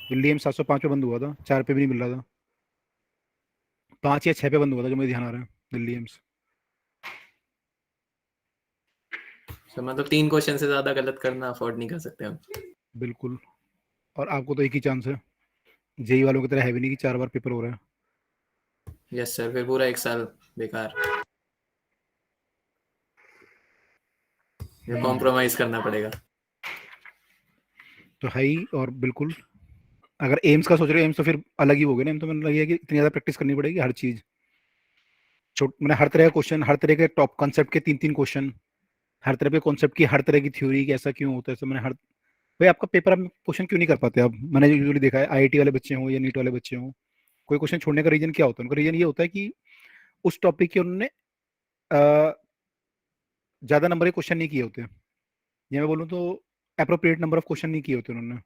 दिल्ली एम्स 705 पे बंद हुआ था, 4 पे भी नहीं मिल रहा था, 5 या 6 पे बंद हुआ था जो मुझे ध्यान आ रहा है दिल्ली एम्स। सर मतलब 3 क्वेश्चन से ज्यादा गलत करना अफोर्ड नहीं कर सकते हम। बिल्कुल। और आपको तो एक ही चांस है, जेई वालों की तरह है भी नहीं कि 4 बार पेपर हो रहा है। यस सर, फिर पूरा 1 साल बेकार, ये कॉम्प्रोमाइज करना पड़ेगा। तो है ही। और बिल्कुल अगर एम्स का सोच रहे हो, एम्स तो फिर अलग ही हो गया ना। एम्स तो मैंने लगी है कि इतनी ज़्यादा प्रैक्टिस करनी पड़ेगी हर चीज़, छोट मैंने हर तरह का क्वेश्चन, हर तरह के टॉप कॉन्सेप्ट के 3-3 क्वेश्चन, हर तरह के कॉन्सेप्ट की हर तरह की थ्योरी कि ऐसा क्यों होता है, ऐसा मैंने हर। भाई आपका पेपर आप क्वेश्चन क्यों नहीं कर पाते? अब मैंने यूजुअली देखा है, आईआईटी वाले बच्चे हों या नीट वाले बच्चे हों, कोई क्वेश्चन छोड़ने का रीजन क्या होता है? उनका रीजन ये होता है कि उस टॉपिक के उन्होंने ज़्यादा नंबर के क्वेश्चन नहीं किए होते, या मैं बोलूँ तो अप्रोप्रिएट नंबर ऑफ क्वेश्चन नहीं किए होते उन्होंने,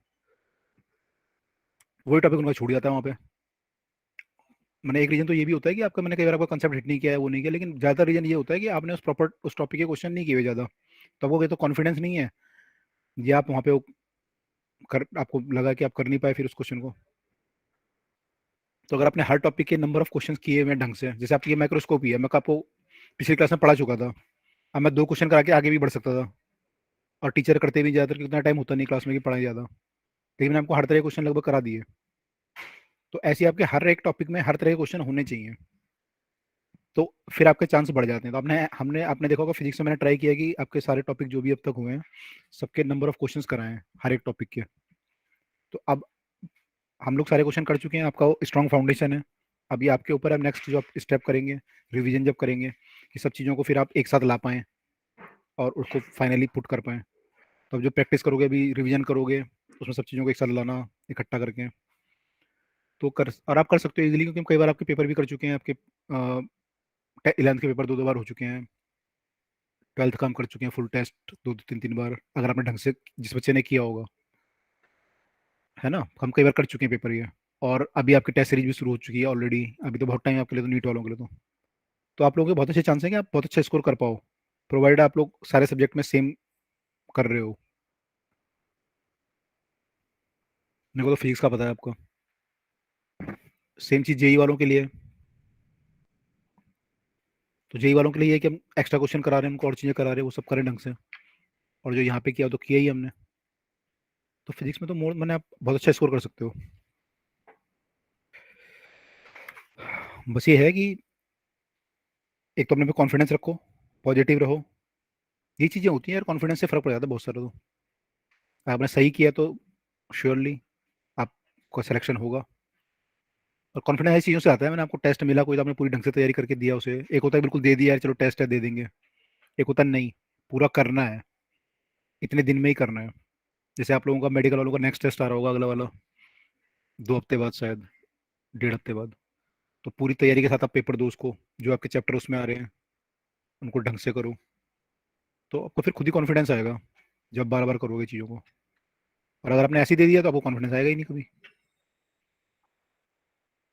वही टॉपिक उनका छूट जाता है वहाँ पे। मैंने एक रीजन तो ये भी होता है कि आपका, मैंने कई बार आपका कंसेप्ट हिट नहीं किया है, वो नहीं किया, लेकिन ज़्यादा रीजन ये होता है कि आपने उस टॉपिक के क्वेश्चन नहीं किए हुए ज़्यादा, तो आपको ये तो कॉन्फिडेंस नहीं है, ये आप वहाँ पे आपको लगा कि आप कर नहीं पाए फिर उस क्वेश्चन को। तो अगर आपने हर टॉपिक के नंबर ऑफ क्वेश्चन किए हुए हैं ढंग से, जैसे आपकी ये माइक्रोस्कोप ही है, मैं आपको पिछली क्लास में पढ़ा चुका था, अब मैं 2 क्वेश्चन करा के आगे भी बढ़ सकता था, और टीचर करते भी ज़्यादातर, कितना टाइम होता नहीं क्लास में कि पढ़ाई ज़्यादा, लेकिन मैंने आपको हर तरह के क्वेश्चन लगभग करा दिए। तो ऐसे आपके हर एक टॉपिक में हर तरह के क्वेश्चन होने चाहिए, तो फिर आपके चांस बढ़ जाते हैं। तो आपने देखा होगा फिजिक्स में मैंने ट्राई किया कि आपके सारे टॉपिक जो भी अब तक हुए हैं, सबके नंबर ऑफ क्वेश्चंस कराए हैं हर एक टॉपिक के। तो अब हम लोग सारे क्वेश्चन कर चुके हैं, आपका स्ट्रॉन्ग फाउंडेशन है। अभी आपके ऊपर है नेक्स्ट जो आप स्टेप करेंगे, रिवीजन जब करेंगे, कि सब चीज़ों को फिर आप एक साथ ला पाएँ और उसको फाइनली पुट कर पाएँ। तो अब जो प्रैक्टिस करोगे, अभी रिवीजन करोगे, उसमें सब चीज़ों को एक साथ लाना, इकट्ठा करके तो कर, और आप कर सकते हो इजीली, क्योंकि हम कई बार आपके पेपर भी कर चुके हैं, आपके 11th के पेपर 2-2 बार हो चुके हैं, 12th का हम कर चुके हैं फुल टेस्ट 2-2 3-3 बार, अगर आपने ढंग से, जिस बच्चे ने किया होगा, है ना? हम कई बार कर चुके हैं पेपर ये। और अभी आपकी टेस्ट सीरीज भी शुरू हो चुकी है ऑलरेडी, अभी तो बहुत टाइम है आपके लिए, तो नीट वालों के लिए तो आप लोगों के बहुत अच्छे चांस हैं कि आप बहुत अच्छा स्कोर कर पाओ, प्रोवाइड आप लोग सारे सब्जेक्ट में सेम कर रहे हो। मेरे को तो फिजिक्स का पता है आपका, सेम चीज़ जेई वालों के लिए। तो जेई वालों के लिए ये है कि हम एक्स्ट्रा क्वेश्चन करा रहे हैं उनको, और चीज़ें करा रहे हैं, वो सब करें ढंग से, और जो यहाँ पे किया तो किया ही हमने। तो फिजिक्स में तो मोर मैंने आप बहुत अच्छा स्कोर कर सकते हो। बस ये है कि एक तो अपने पे कॉन्फिडेंस रखो, पॉजिटिव रहो, ये चीज़ें होती हैं यार, कॉन्फिडेंस से फ़र्क पड़ जाता है बहुत सारा। तो आपने सही किया तो श्योरली आपका सिलेक्शन होगा। और कॉन्फिडेंस ऐसी चीज़ों से आता है, मैंने आपको टेस्ट मिला कोई तो आपने पूरी ढंग से तैयारी करके दिया उसे, एक होता है बिल्कुल दे दिया यार चलो टेस्ट है दे देंगे, एक होता है नहीं पूरा करना है, इतने दिन में ही करना है। जैसे आप लोगों का मेडिकल वालों का नेक्स्ट टेस्ट आ रहा होगा अगला वाला 2 हफ्ते बाद शायद, 1.5 हफ्ते बाद। तो पूरी तैयारी के साथ आप पेपर दो उसको, जो आपके चैप्टर उसमें आ रहे हैं उनको ढंग से करो, तो आपको फिर खुद ही कॉन्फिडेंस आएगा जब बार बार करोगे चीज़ों को। और अगर आपने ऐसे ही दे दिया तो आपको कॉन्फिडेंस आएगा ही नहीं कभी,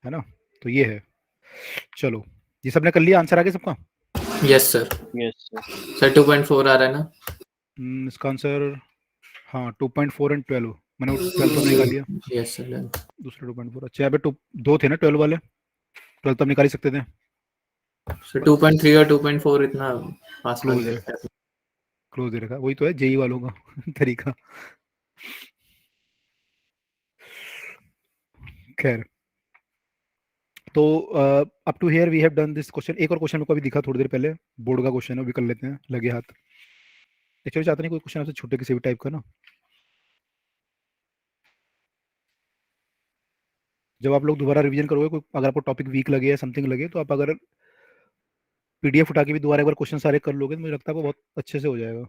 है ना। तो ये है। चलो ये सबने कर लिया, आंसर आ गया सबका? Yes sir. Yes sir. Sir 2.4 आ रहा है ना? इसका आंसर हाँ 2.4 एंड 12, मैंने 12 तो निकाल लिया, यस सर। दूसरा 2.4। अच्छा यहाँ पे 2 थे ना 12 वाले, 12 तो आप निकाल ही सकते थे, सर 2.3 और 2.4 इतना पास लग क्लोज है, गया। क्लोज दे रखा, वही तो है जेई वालों का तरीका। खैर तो up to here we have done this question. एक और क्वेश्चन मेरे को अभी दिखा थोड़ी देर पहले, बोर्ड का क्वेश्चन है, वो भी कर लेते हैं लगे हाथ। एक्चुअली चाहते नहीं कोई क्वेश्चन आपसे छूटे किसी भी टाइप का ना। जब आप लोग दोबारा रिवीजन करोगे, कोई अगर आपको टॉपिक वीक लगे या समथिंग लगे, तो आप अगर पीडीएफ उठा के भी दोबारा एक बार क्वेश्चन सारे कर लोगे तो मुझे लगता है आपको बहुत अच्छे से हो जाएगा,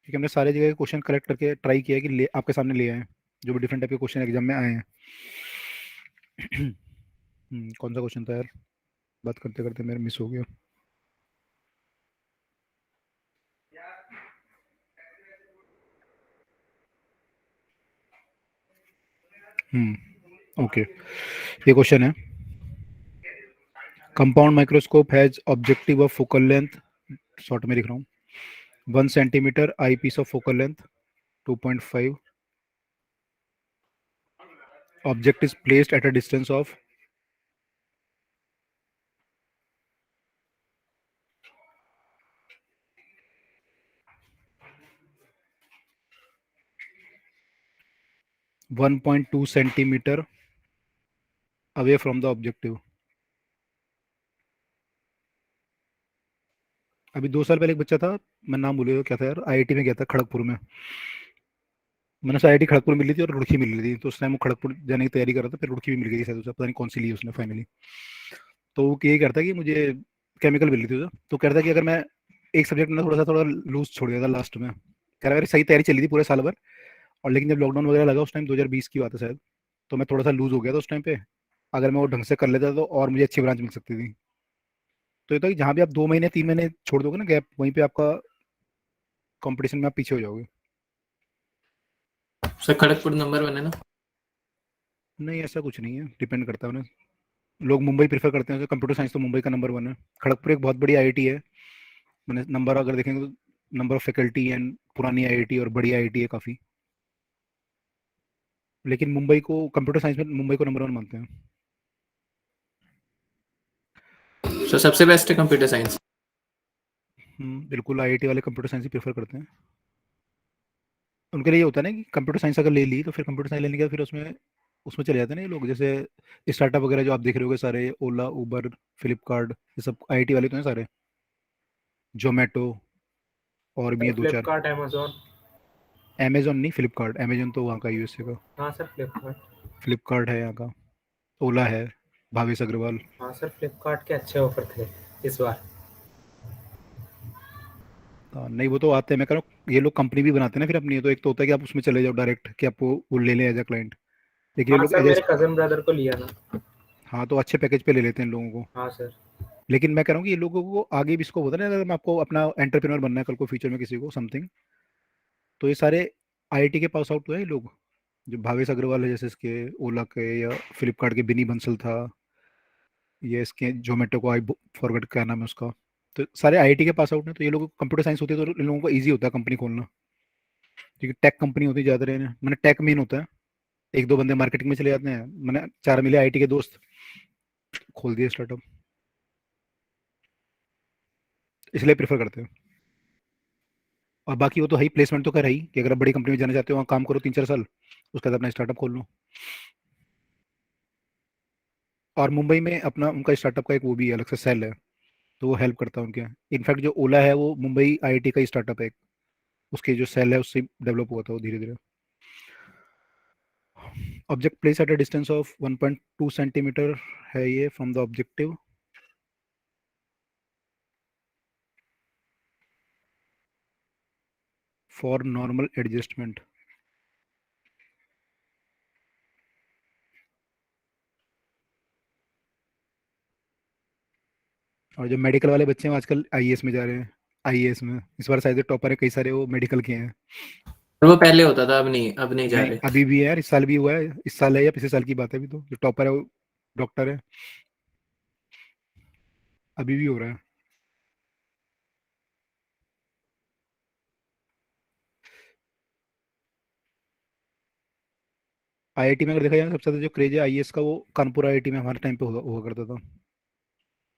क्योंकि हमने सारे जगह क्वेश्चन कलेक्ट करके ट्राई किया है कि आपके सामने ले आए जो भी डिफरेंट टाइप के क्वेश्चन एग्जाम में आए हैं। कौन सा क्वेश्चन था यार, बात करते करते मेरा मिस हो गया। ओके ये क्वेश्चन है, compound microscope has objective of focal length, short में लिख रहा हूँ, 1 centimetre, eyepiece of focal length 2.5, object is placed at a distance of 1.2 centimetre away from the objective. अभी 2 साल पहले एक बच्चा था, मैं नाम भूल गया क्या था यार, आईआईटी में गया था खड़गपुर में, मैंने उसे आईआईटी खड़गपुर मिली थी और रुड़की मिल रही थी, तो उस टाइम वो खड़गपुर जाने की तैयारी कर रहा था, फिर रुड़की भी मिल गई थी शायद उसे, पता नहीं कौन सी ली उसने फाइनली। तो वो ये करता कि मुझे केमिकल मिल रही थी उसे, तो कहता कि अगर मैं एक सब्जेक्ट में थोड़ा लूज छोड़ दिया था लास्ट में, कह रहा मेरी सही तैयारी चली थी पूरे साल भर, और लेकिन जब लॉकडाउन वगैरह लगा उस टाइम 2020 की बात है शायद, तो मैं थोड़ा सा लूज हो गया था उस टाइम पे, अगर मैं वो ढंग से कर लेता तो और मुझे अच्छी ब्रांच मिल सकती थी। तो ये तो कि जहाँ भी आप 2 महीने 3 महीने छोड़ दोगे ना गैप, वहीं पे आपका कंपटीशन में आप पीछे हो जाओगे। सर खड़गपुर नंबर 1 है ना? नहीं ऐसा कुछ नहीं है, डिपेंड करता है ना, लोग मुंबई प्रेफर करते हैं, कंप्यूटर साइंस तो मुंबई का नंबर 1 है। खड़गपुर एक बहुत बड़ी आईआईटी है, मैंने नंबर अगर देखेंगे तो नंबर ऑफ फैकल्टी एंड पुरानी आईआईटी और बड़ी आईआईटी है काफ़ी, लेकिन मुंबई को कंप्यूटर साइंस में मुंबई को नंबर 1 मानते हैं। सर सबसे बेस्ट है कंप्यूटर साइंस? बिल्कुल आईआईटी वाले कंप्यूटर साइंस ही प्रेफर करते हैं, उनके लिए ये होता है ना कि कंप्यूटर साइंस अगर ले ली तो फिर कंप्यूटर साइंस लेने के बाद फिर उसमें उसमें चले जाते हैं ना ये लोग, जैसे स्टार्टअप वगैरह जो आप देख रहे होगे सारे, ओला उबर फ्लिपकार्ट, ये सब आईआईटी वाले तो हैं सारे, जोमेटो और भी हैं 2-4। फ्लिपकार्ट अमेजोन। अमेजोन नहीं, फ्लिपकार्ट, अमेजोन तो वहाँ का यूएसए का, हाँ सर फ्लिपकार्ट। फ्लिपकार्ट है यहाँ का, ओला है, भावेश अग्रवाल। हाँ सर फ्लिपकार्ट के अच्छे ऑफर थे इस बार। नहीं वो तो आते हैं, मैं कह रहा हूँ ये लोग कंपनी भी बनाते हैं ना फिर अपनी, तो एक तो होता है कि आप उसमें चले जाओ डायरेक्ट कि आपको वो ले लें एज अ क्लाइंट, लेकिन ये हाँ लोग सर एज मेरे कजन ब्रदर को लिया ना। हाँ तो अच्छे पैकेज पे ले लेते हैं इन लोगों को। हाँ सर। लेकिन मैं कह रहा हूँ कि ये लोगों को आगे भी इसको होता है ना, अगर मैं आपको अपना एंटरप्रेन्योर बनना है कल को फ्यूचर में किसी को समथिंग, तो ये सारे आईआईटी के पास आउट हुए हैं ये लोग, जो भावेश अग्रवाल है जैसे इसके ओला के, या फ्लिपकार्ट के बिनी बंसल था, ये इसके जोमेटो को आई फॉरगेट क्या नाम है उसका, तो सारे आईआईटी के पास आउट हैं। तो ये लोग कंप्यूटर साइंस होती है तो इन लोगों को ईजी होता है कंपनी खोलना, क्योंकि टेक कंपनी होती है ज़्यादा रहे, मैंने टेक मेन होता है, 1-2 बंदे मार्केटिंग में चले जाते हैं, मैंने 4 मिले आईआईटी के दोस्त, खोल दिए स्टार्टअप, इसलिए प्रेफर करते हैं। और बाकी वो तो है ही, प्लेसमेंट तो कर है ही कि अगर आप बड़ी कंपनी में जाना चाहते हो वहाँ काम करो 3-4 साल, उसके बाद अपना स्टार्टअप खोल लो। और मुंबई में अपना उनका स्टार्टअप का एक वो भी है, अलग से सेल है, तो वो हेल्प करता है उनके। इनफैक्ट जो ओला है वो मुंबई आईआईटी का ही स्टार्टअप है, उसकी जो सेल है उससे डेवलप हुआ था वो धीरे धीरे। Object place at a distance of 1.2 centimetre है ये from the objective. For normal adjustment. और जो मेडिकल वाले बच्चे हैं वो आजकल आईएएस में जा रहे हैं, आईएएस में इस बार शायद टॉपर है, कई सारे वो मेडिकल के हैं। और वो पहले होता था, अब नहीं जा नहीं रहे। अभी भी है यार, इस साल भी हुआ है, इस साल है या पिछले साल की बात है, अभी तो जो टॉपर है वो डॉक्टर है, अभी भी हो रहा है। आईआईटी में अगर देखा जाए सबसे ज्यादा जो क्रेज है आईएएस का वो कानपुर आईआईटी में हमारे टाइम पे हुआ करता था।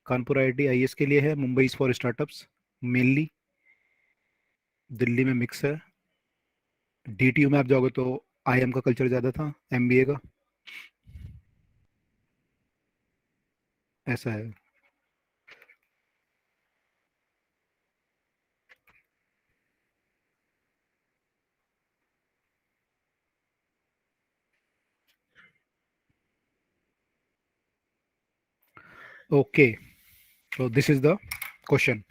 कानपुर आईआईटी आईएएस के लिए है, Mumbai for startups mainly, Delhi में मिक्स है। डीटीयू में आप जाओगे तो आईएम का कल्चर ज़्यादा था, एमबीए का, ऐसा है। Okay, so this is the question.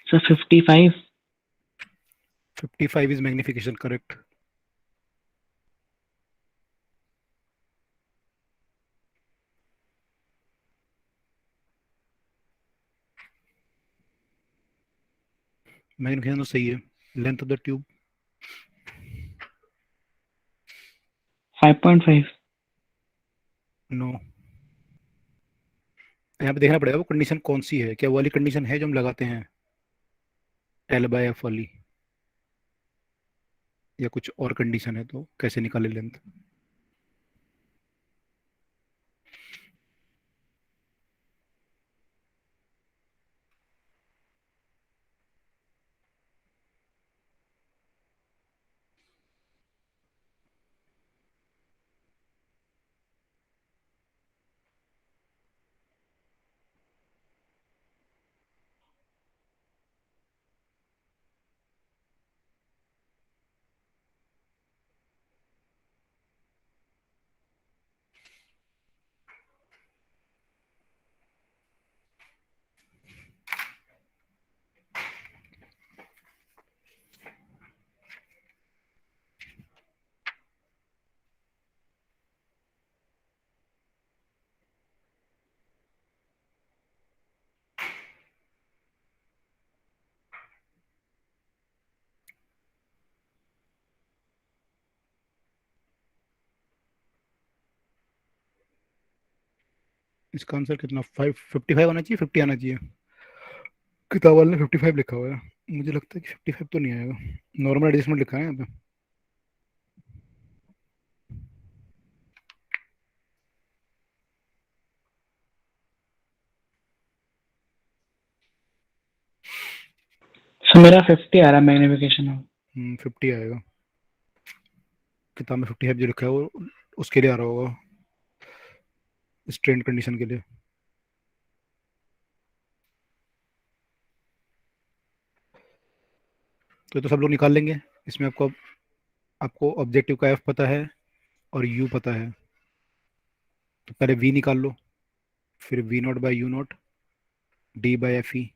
So 55. 55 is magnification, correct. Magnification तो सही है। Length of the tube 5.5. No, यहाँ पे देखना पड़ेगा वो कंडीशन कौन सी है, क्या वो वाली कंडीशन है जो हम लगाते हैं एल बाय एफ वाली, या कुछ और कंडीशन है, तो कैसे निकाले लेंथ। इसका आंसर कितना, 555 आना चाहिए, 50 आना चाहिए। किताब वाले ने 55 लिखा हुआ है, मुझे लगता है कि 55 तो नहीं आएगा, नॉर्मल एडजस्टमेंट लिखा है यहाँ पे। सर मेरा 50 आ रहा है मैग्निफिकेशन। 50 आएगा, किताब में 55 जो लिखा है वो उसके लिए आ रहा होगा, स्ट्रेन कंडीशन के लिए। तो ये तो सब लोग निकाल लेंगे। इसमें आपको आपको ऑब्जेक्टिव का एफ पता है और यू पता है, तो पहले वी निकाल लो, फिर V naught by U naught D by F E.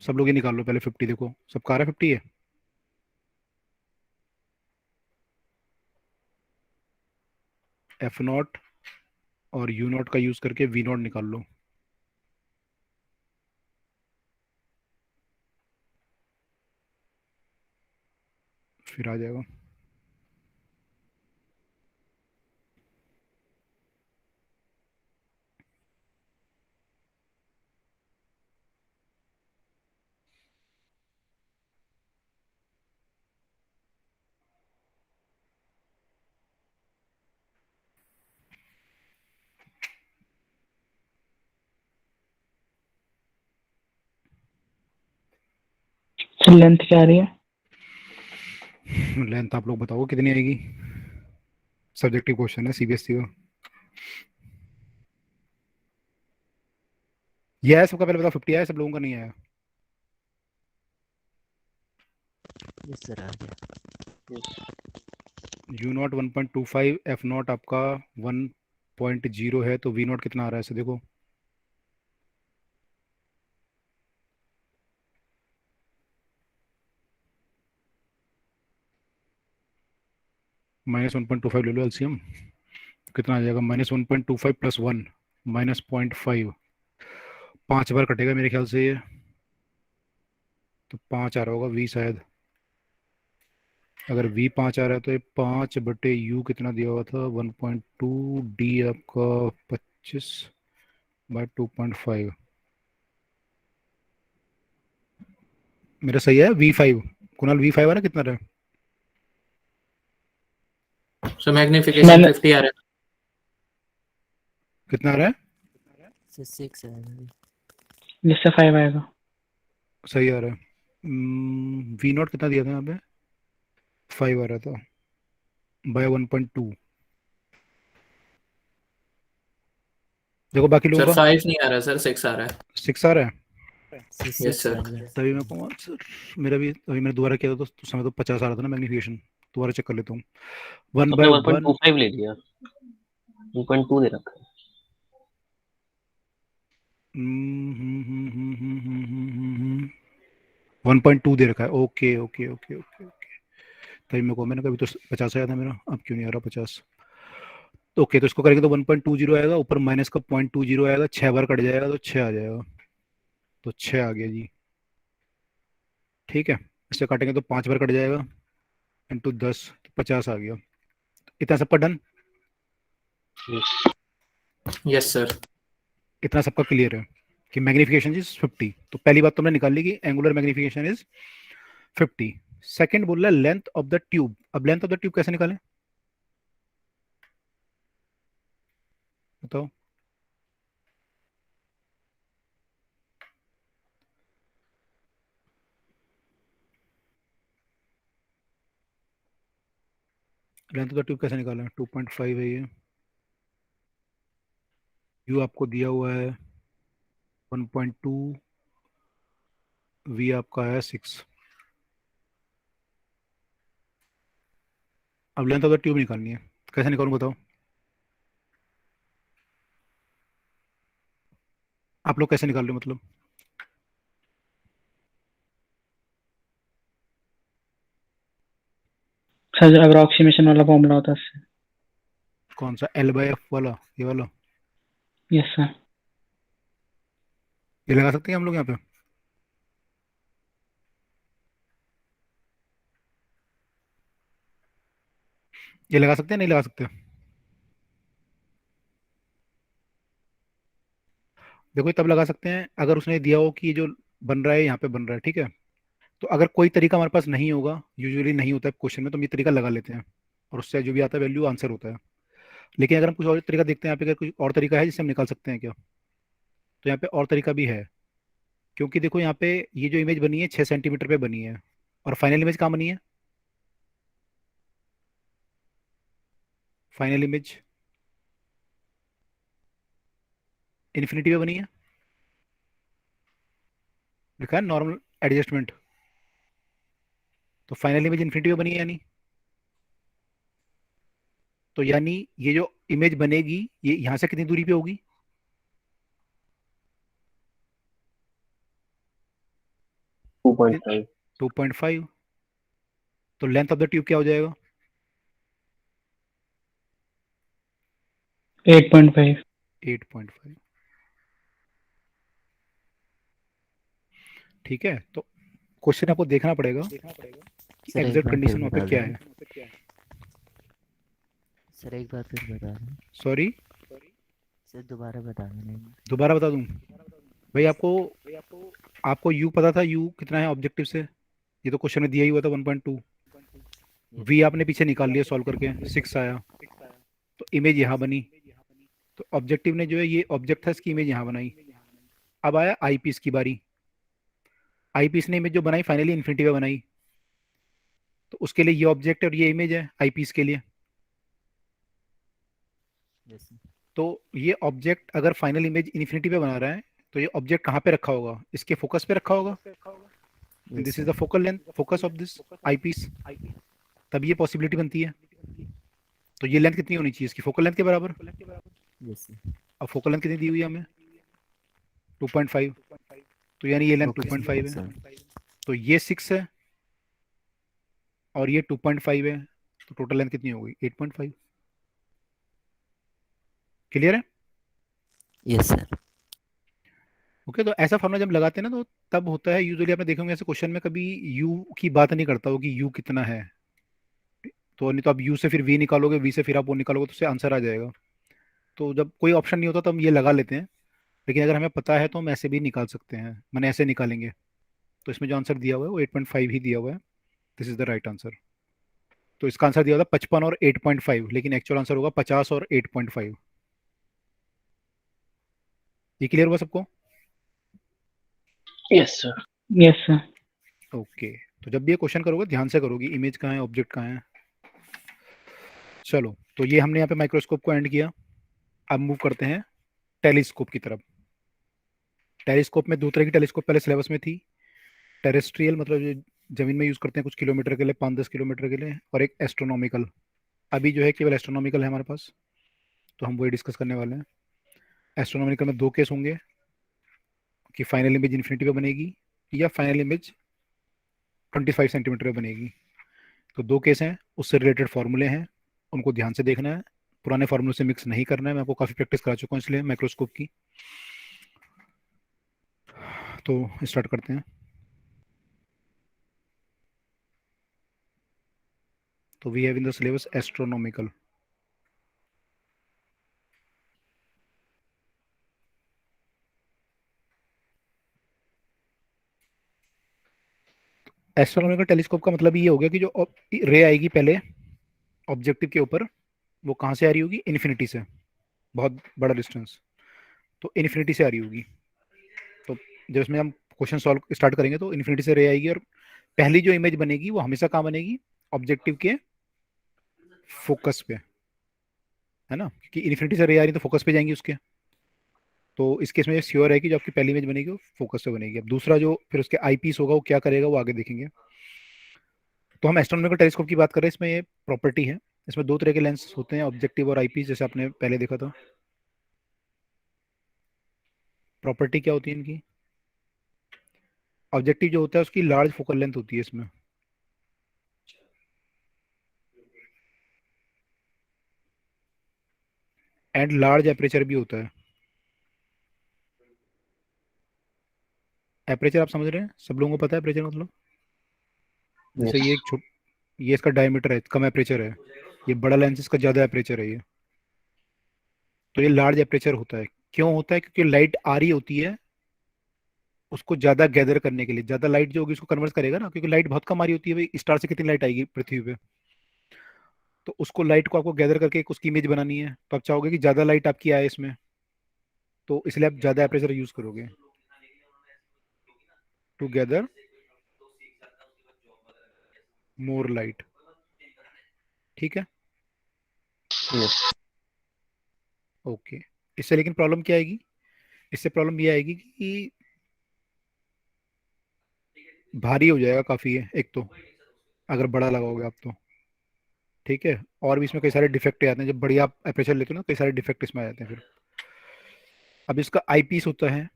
सब लोग ये निकाल लो पहले 50, देखो सबका आ रहा है 50 है। एफ नॉट और यू नॉट का यूज करके वी नॉट निकाल लो। फिर आ जाएगा। सर लेंथ क्या आ रही है? लेंथ आप लोग बताओ कितनी आएगी, सब्जेक्टिव क्वेश्चन है सीबीएसई का। ये है सबका, पहले बताओ 50 आया सब लोगों का, नहीं आया? यस सर आ गया। Yes you not 1.25, F not आपका 1.0 है, तो वी नॉट कितना आ रहा है ऐसे देखो। -1.25 ले लो एलसीएम, कितना आ जाएगा? -1.25 प्लस 1 -0.5, 5 बार कटेगा मेरे ख्याल से ये, तो 5 आ रहा होगा वी शायद। अगर वी 5 आ रहा है तो ये 5/यू कितना दिया हुआ था, 1.2, डी आपका 25/2.5। मेरा सही है V5? कुणाल V5 आ रहा है, कितना रहा है? सो मैग्निफिकेशन मैंने 50 आ रहा है। कितना आ रहा है? सर 6 है अभी। जिससे 5 आएगा। सही आ रहा है। वी नॉट कितना दिया था यहाँ पे? 5 आ रहा था बाय 1.2। देखो बाकी लोगों सर का 5 नहीं आ रहा सर, 6 आ रहा है। 6 आ रहा है। सर यस 6 आ सर। गया। तभी मैं कहूँ सर, मेरा भी अभी मैंने दोबारा किया था तो उस समय तो 50 आ रहा था ना मैग्निफिकेशन। दोबारा चेक कर लेता हूँ। वन आपने बाय वन 1.25 ले लिया, 2.2 दे रखा है। 1.2 दे रखा है। Okay okay okay okay okay. तभी मेरे को, मैंने कभी तो 50 आया था मेरा, अब क्यों नहीं आ रहा 50? ओके, तो इसको करेंगे तो 1.20 आएगा, ऊपर माइनस का 0.20 आएगा, 6 बार कट जाएगा तो 6 आ जाएगा, तो 6 आ गया जी। ठीक है, इससे काटेंगे तो 5 बार कट जाएगा, इंटू 10 तो 50 आ गया। इतना सबका डन? Yes yes sir. इतना सबका क्लियर है कि मैग्निफिकेशन इज 50। तो पहली बात तो हमने निकाल ली कि एंगुलर मैग्निफिकेशन इज 50। सेकंड बोल रहा है लेंथ ऑफ द ट्यूब। अब लेंथ ऑफ द ट्यूब कैसे निकालें बताओ? लेंथ ऑफ द ट्यूब कैसे निकालें? 2.5 है ये, यू आपको दिया हुआ है 1.2, वी आपका है 6। अब लेंथ ऑफ द ट्यूब निकालनी है, कैसे निकालूं बताओ? आप लोग कैसे निकाल रहे हो मतलब? सर जो अप्रोक्सीमेशन वाला फॉर्मूला होता है उससे। कौन सा, L/F वाला, ये वाला? Yes sir. ये लगा सकते हैं हम लोग यहाँ पे? ये लगा सकते हैं, नहीं लगा सकते? देखो ये तब लगा सकते हैं अगर उसने दिया हो कि ये जो बन रहा है यहाँ पे बन रहा है, ठीक है। तो अगर कोई तरीका हमारे पास नहीं होगा, यूजुअली नहीं होता है क्वेश्चन में, तो हम ये तरीका लगा लेते हैं और उससे जो भी आता है वैल्यू आंसर होता है। लेकिन अगर हम कुछ और तरीका देखते हैं यहाँ पे, अगर कुछ और तरीका है जिससे हम निकाल सकते हैं क्या, तो यहाँ पे और तरीका भी है। क्योंकि देखो यहाँ पे ये जो इमेज बनी है 6 सेंटीमीटर पे बनी है, और फाइनल इमेज कहाँ बनी है? फाइनल इमेज इन्फिनिटी पे बनी है, लिखा है नॉर्मल एडजस्टमेंट। तो फाइनल इमेज इन्फिनिटी पे बनी है यानी, तो यानी ये जो इमेज बनेगी ये यहाँ से कितनी दूरी पे होगी? 2.5। 2.5। तो लेंथ ऑफ द ट्यूब क्या हो जाएगा? 8.5। 8.5। ठीक है, तो क्वेश्चन आपको देखना पड़ेगा कि सर एक एग्जैक्ट बार फिर कंडीशन वहाँ पे बता क्या दें। है। सर एक बार फिर बता दें। सॉरी, सर दोबारा बता दें। दोबारा बता दूं भाई आपको यू पता था, यू कितना है ऑब्जेक्टिव से? ये तो क्वेश्चन में दिया ही हुआ था 1.2। वी आपने पीछे निकाल लिया सॉल्व करके, 6 आया। तो इमेज यहाँ बनी, तो ऑब्जेक्टिव ने जो है ये ऑब्जेक्ट था इसकी इमेज यहाँ बनाई। अब आया आई पीस की बारी। आई पीस ने इमेज जो बनाई फाइनली इन्फिनिटी पे बनाई, तो उसके लिए ये ऑब्जेक्ट और ये इमेज है आई पीस के लिए। यस तो ये ऑब्जेक्ट अगर फाइनल इमेज इन्फिनिटी पे बना रहा है, तो ये ऑब्जेक्ट कहाँ पे रखा होगा? इसके फोकस पे रखा होगा। This is the focal length, focus of this eyepiece. तब ये पॉसिबिलिटी बनती है। तो ये लेंथ कितनी होनी चाहिए इसकी? फोकल लेंथ के बराबर। यस अब फोकल लेंथ कितनी दी हुई है हमें? 2.5। तो यानी ये लेंथ Focus 2.5 length, है, तो ये 6 है और ये 2.5 है, तो टोटल लेंथ कितनी होगी? 8.5। क्लियर है? Yes sir. ओके, तो ऐसा फॉर्मूला जब लगाते हैं ना, तो तब होता है यूजुअली आपने देखोगे ऐसे क्वेश्चन में कभी यू की बात नहीं करता हो कि यू कितना है। तो नहीं तो आप यू से फिर वी निकालोगे, वी से फिर आप वो निकालोगे, तो उससे आंसर आ जाएगा। तो जब कोई ऑप्शन नहीं होता तो हम ये लगा लेते हैं, लेकिन अगर हमें पता है तो हम ऐसे भी निकाल सकते हैं, मैंने ऐसे निकालेंगे। तो इसमें जो आंसर दिया हुआ है वो 8.5 ही दिया हुआ है। This is the right answer. तो इसका आंसर दिया हुआ था 55 और 8.5, लेकिन एक्चुअल आंसर होगा 50 और 8.5। ये क्लियर हुआ सबको? Yes sir. Yes sir. Okay, तो जब भी ये क्वेश्चन करोगे ध्यान से करोगे, इमेज कहाँ है, ऑब्जेक्ट कहाँ है। चलो, तो ये हमने यहाँ पे माइक्रोस्कोप को एंड किया। अब मूव करते हैं टेलीस्कोप की तरफ। टेलीस्कोप में दो तरह की टेलीस्कोप पहले सिलेबस में थी। टेरेस्ट्रियल मतलब जो जमीन में यूज करते हैं कुछ किलोमीटर के लिए, 5-10 किलोमीटर के लिए, और एक एस्ट्रोनॉमिकल। अभी जो है केवल एस्ट्रोनॉमिकल है हमारे पास, तो हम वही डिस्कस करने वाले हैं। एस्ट्रोनॉमिकल में दो केस होंगे कि फाइनल इमेज इन्फिनिटी पे बनेगी या फाइनल इमेज 25 सेंटीमीटर पे बनेगी। तो दो केस हैं, उससे रिलेटेड फार्मूले हैं, उनको ध्यान से देखना है, पुराने फार्मूले से मिक्स नहीं करना है। मैं आपको काफ़ी प्रैक्टिस करा चुका हूँ इसलिए माइक्रोस्कोप की। तो स्टार्ट करते हैं। तो we have in the syllabus astronomical. Astronomical telescope का मतलब ये हो गया कि जो रे आएगी पहले ऑब्जेक्टिव के ऊपर, वो कहाँ से आ रही होगी? इन्फिनिटी से, बहुत बड़ा डिस्टेंस, तो इन्फिनिटी से आ रही होगी। तो जब इसमें हम क्वेश्चन सॉल्व स्टार्ट करेंगे तो इन्फिनिटी से रे आएगी, और पहली जो इमेज बनेगी वो हमेशा कहाँ बनेगी? ऑब्जेक्टिव के फोकस पे, है ना, क्योंकि इन्फिनिटी से रे आ रही है तो फोकस पे जाएंगी उसके। तो इस केस में ये श्योर है कि जो आपकी पहली इमेज बनेगी वो फोकस पे बनेगी। अब दूसरा जो फिर उसके आई पीस होगा वो क्या करेगा, वो आगे देखेंगे। तो हम एस्ट्रोनॉमिकल टेलीस्कोप की बात कर रहे हैं, इसमें ये प्रॉपर्टी है, इसमें दो तरह के लेंस होते हैं, ऑब्जेक्टिव और आई पीस, जैसे आपने पहले देखा था। प्रॉपर्टी क्या होती है इनकी? ऑब्जेक्टिव जो होता है उसकी लार्ज फोकल लेंथ होती है इसमें, एंड लार्ज एपरेचर भी होता है। एपरेचर आप समझ रहे हैं, सब लोगों को पता है एपरेचर मतलब? जैसे ये एक ये इसका डायमीटर है, कम एपरेचर है, ये बड़ा लेंस इसका ज़्यादा एपरेचर है ये। तो ये लार्ज एपरेचर होता है। क्यों होता है? क्योंकि लाइट आ रही होती है उसको ज्यादा गैदर करने के लिए, ज्यादा लाइट जो होगी उसको कन्वर्ट करेगा ना, क्योंकि लाइट बहुत कम आ रही होती है भाई, स्टार से कितनी लाइट आएगी पृथ्वी पे, तो उसको लाइट को आपको गैदर करके एक उसकी इमेज बनानी है, तो आप चाहोगे कि ज्यादा लाइट आपकी आए इसमें, तो इसलिए आप ज्यादा एपरेचर यूज करोगे टू गैदर मोर लाइट। ठीक है, यस। ओके। इससे लेकिन प्रॉब्लम क्या आएगी? इससे प्रॉब्लम ये आएगी कि भारी हो जाएगा काफी है एक तो, अगर बड़ा लगाओगे आप तो। ठीक है, और भी इसमें कई सारे डिफेक्ट आते हैं, जब बढ़िया आप एपरेचर लेते हो ना, कई सारे डिफेक्ट इसमें आ जाते हैं फिर। अब इसका आई पीस होता है,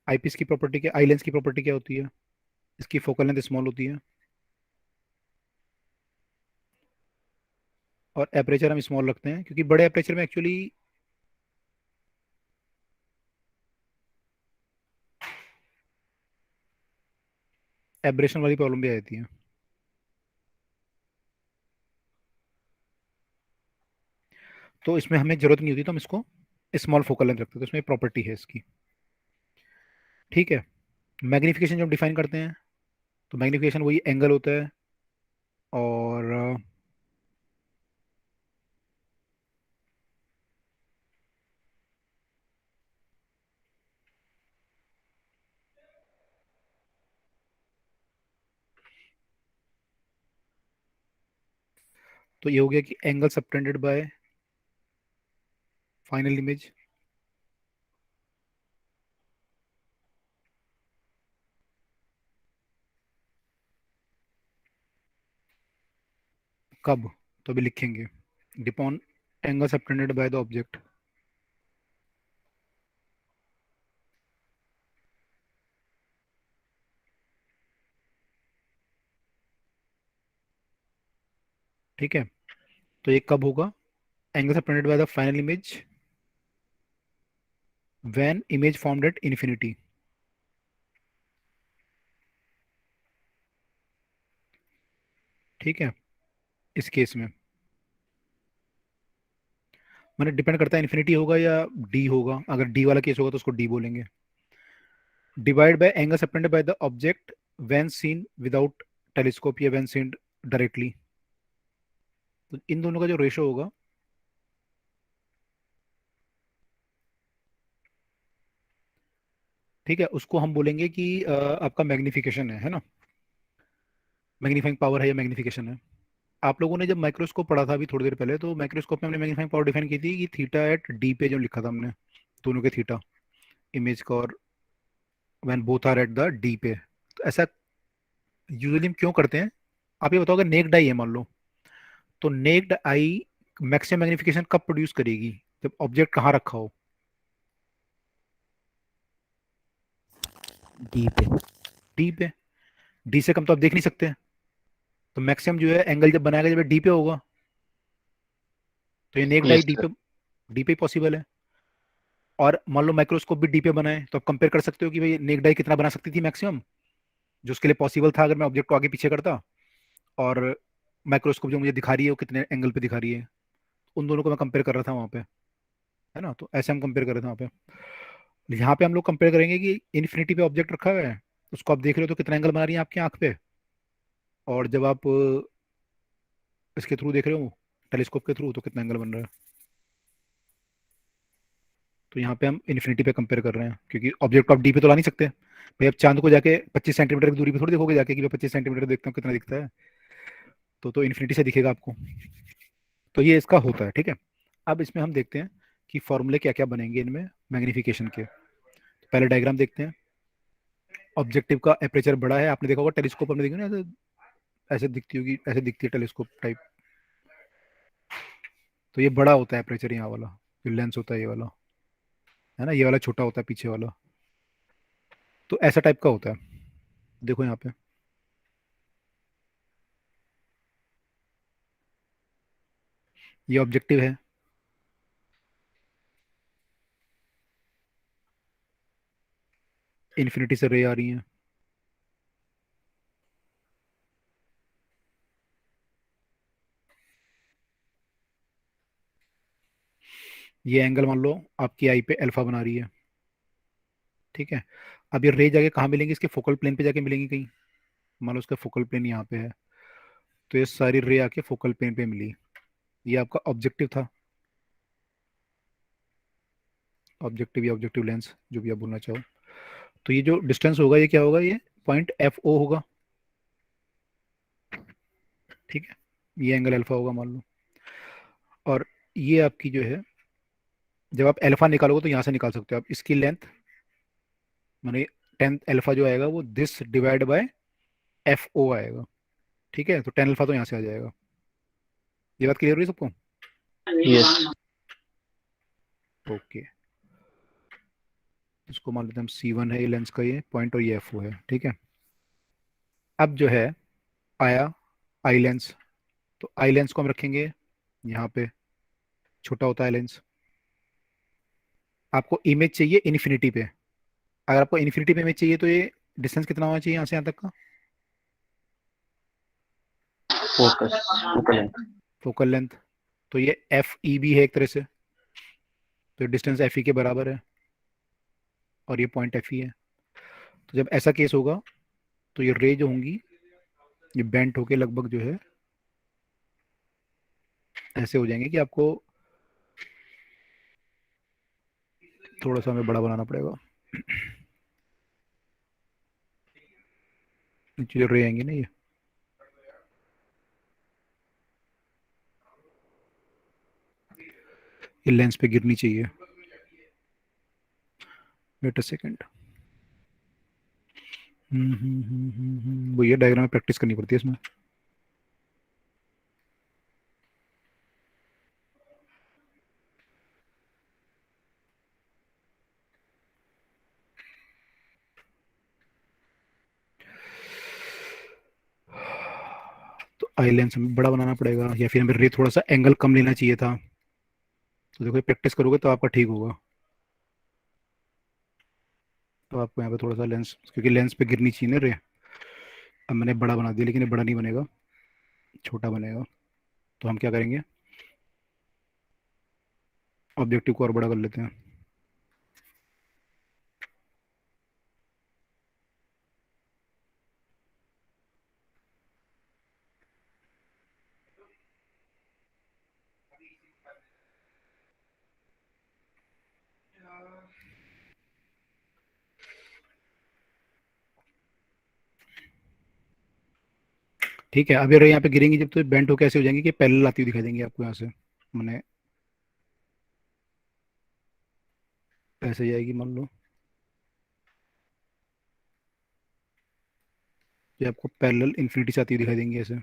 आई पीस की प्रॉपर्टी क्या, आई लेंस की प्रॉपर्टी क्या होती है? इसकी फोकल लेंथ स्मॉल होती है और एपरेचर हम स्मॉल रखते हैं, क्योंकि बड़े एपरेचर में एक्चुअली एब्रेशन वाली प्रॉब्लम भी आ जाती है। तो इसमें हमें जरूरत नहीं होती, तो हम इसको स्मॉल फोकल लेंथ रखते हैं, तो इसमें प्रॉपर्टी है इसकी। ठीक है, मैग्निफिकेशन जब डिफाइन करते हैं, तो मैग्निफिकेशन वही एंगल होता है, और तो ये हो गया कि angle subtended by final image, कब? तो अभी लिखेंगे डिपॉन angle subtended by the object. ठीक है, तो ये कब होगा? Angle subtended by the final image when image formed at infinity. ठीक है, इस केस में मैंने डिपेंड करता है इन्फिनिटी होगा या डी होगा, अगर डी वाला केस होगा तो उसको डी बोलेंगे। Divide by angle subtended by the object when seen without telescope या व्हेन सीन डायरेक्टली। तो इन दोनों का जो रेशो होगा, ठीक है, उसको हम बोलेंगे कि आपका मैग्निफिकेशन है ना, मैग्नीफाइंग पावर है या मैग्निफिकेशन है। आप लोगों ने जब माइक्रोस्कोप पढ़ा था अभी थोड़ी देर पहले, तो माइक्रोस्कोप में हमने मैग्नीफाइंग पावर डिफाइन की थी कि थीटा एट डी पे जो लिखा था हमने, दोनों के थीटा, इमेज का, और when both are at the D पे। तो ऐसा यूजुअली हम क्यों करते हैं? आप ये बताओ, अगर नेक्ड आई है मान लो, तो नेक्ड आई मैक्सिमम मैग्निफिकेशन कब प्रोड्यूस करेगी? जब ऑब्जेक्ट कहाँ रखा हो, डी पे। डी पे। डी से कम तो आप देख नहीं सकते, तो मैक्सिमम जो है एंगल जब बनाएगा जब डी पे होगा, तो ये नेक्ड आई यस डी सर। पे, डी पे पॉसिबल है। और मान लो माइक्रोस्कोप भी डी पे बनाए, तो आप कंपेयर कर सकते हो कि भाई नेक्ड आई कितना बना सकती थी मैक्सिमम, जो उसके लिए पॉसिबल था अगर मैं ऑब्जेक्ट को आगे पीछे करता, और माइक्रोस्कोप जो मुझे दिखा रही है वो कितने एंगल पे दिखा रही है, उन दोनों को मैं कंपेयर कर रहा था वहाँ पे, है ना। तो ऐसे हम कंपेयर कर रहे थे वहाँ पे। यहाँ पे हम लोग कंपेयर करेंगे कि इन्फिनिटी पे ऑब्जेक्ट रखा हुआ है, उसको आप देख रहे हो तो कितना एंगल बना रही है आपकी आंख पे, और जब आप इसके थ्रू देख रहे हो, टेलीस्कोप के थ्रू, तो कितना एंगल बन रहा है। तो यहाँ पे हम इन्फिनिटी पे कंपेयर कर रहे हैं, क्योंकि ऑब्जेक्ट को आप डी पे तो ला नहीं सकते भाई, आप चांद को जाके 25 सेंटीमीटर की दूरी पे थोड़ी देखोगे जाके कि मैं 25 सेंटीमीटर देखता हूँ कितना दिखता है, तो इन्फिनिटी से दिखेगा आपको। तो ये इसका होता है। ठीक है, अब इसमें हम देखते हैं कि फॉर्मूले क्या क्या बनेंगे इनमें मैग्निफिकेशन के। तो पहले डायग्राम देखते हैं। ऑब्जेक्टिव का एपरेचर बड़ा है, आपने देखा होगा टेलीस्कोप, हमने देखा ना, ऐसे ऐसे दिखती होगी, ऐसे दिखती है टेलीस्कोप टाइप। तो ये बड़ा होता है एपरेचर, यहाँ वाला जो लेंस होता है ये वाला, है ना, ये वाला छोटा होता है पीछे वाला। तो ऐसा टाइप का होता है, देखो यहाँ पे, ये ऑब्जेक्टिव है, इन्फिनिटी से रे आ रही है, ये एंगल मान लो आपकी आई पे अल्फा बना रही है, ठीक है। अब ये रे जाके कहाँ मिलेंगी, इसके फोकल प्लेन पे जाके मिलेंगी कहीं। मान लो उसका फोकल प्लेन यहाँ पे है, तो ये सारी रे आके फोकल प्लेन पे मिली। ये आपका ऑब्जेक्टिव था, ऑब्जेक्टिव या ऑब्जेक्टिव लेंस, जो भी आप बोलना चाहो। तो ये जो डिस्टेंस होगा ये क्या होगा, ये पॉइंट एफ ओ होगा, ठीक है। ये एंगल अल्फा होगा मान लो। और ये आपकी जो है, जब आप अल्फा निकालोगे तो यहाँ से निकाल सकते हो आप इसकी लेंथ, माने 10 अल्फा जो आएगा वो this divide by F O आएगा, ठीक है। तो 10 अल्फा तो यहाँ से आ जाएगा। ये बात क्लियर हुई सबको? यस। ओके, इसको मान लेते हैं हम C1 है ये लेंस का ये पॉइंट, और ये एफ ओ है, ठीक है। अब जो है आया आई लेंस, तो आई लेंस को हम रखेंगे यहाँ पे, छोटा होता है लेंस। आपको इमेज चाहिए इन्फिनिटी पे, अगर आपको इन्फिनिटी पे इमेज चाहिए तो ये डिस्टेंस कितना होना चाहिए यहाँ से यहाँ तक का, focus focal length. Focal length. तो ये एफ ई भी है एक तरह से, तो डिस्टेंस एफ ई के बराबर है, और ये पॉइंट एफ ई है। तो जब ऐसा केस होगा तो ये रे जो होंगी ये बेंट होके लगभग जो है ऐसे हो जाएंगे कि आपको थोड़ा सा हमें बड़ा बनाना पड़ेगा। नीचे जो रे आएंगे ना ये लेंस पे गिरनी चाहिए। वेट अ सेकंड, वो ये डायग्राम में प्रैक्टिस करनी पड़ती है इसमें। तो आई लेंस हमें बड़ा बनाना पड़ेगा, या फिर हमें रे थोड़ा सा एंगल कम लेना चाहिए था। तो देखो प्रैक्टिस करोगे तो आपका ठीक होगा। तो आपको यहाँ पे थोड़ा सा लेंस, क्योंकि लेंस पे गिरनी चाहिए ना रे। अब मैंने बड़ा बना दिया, लेकिन ये बड़ा नहीं बनेगा, छोटा बनेगा। तो हम क्या करेंगे, ऑब्जेक्टिव को और बड़ा कर लेते हैं। ठीक है, अब ये रे यहाँ पे गिरेंगी जब, तो बेंट होकर ऐसे हो जाएंगे कि पैरेलल आती हुई दिखाई देंगी आपको यहाँ से, मैंने ऐसे जाएगी मान लो, ये आपको पैरेलल इन्फिनिटी से आती हुई दिखाई देंगी ऐसे।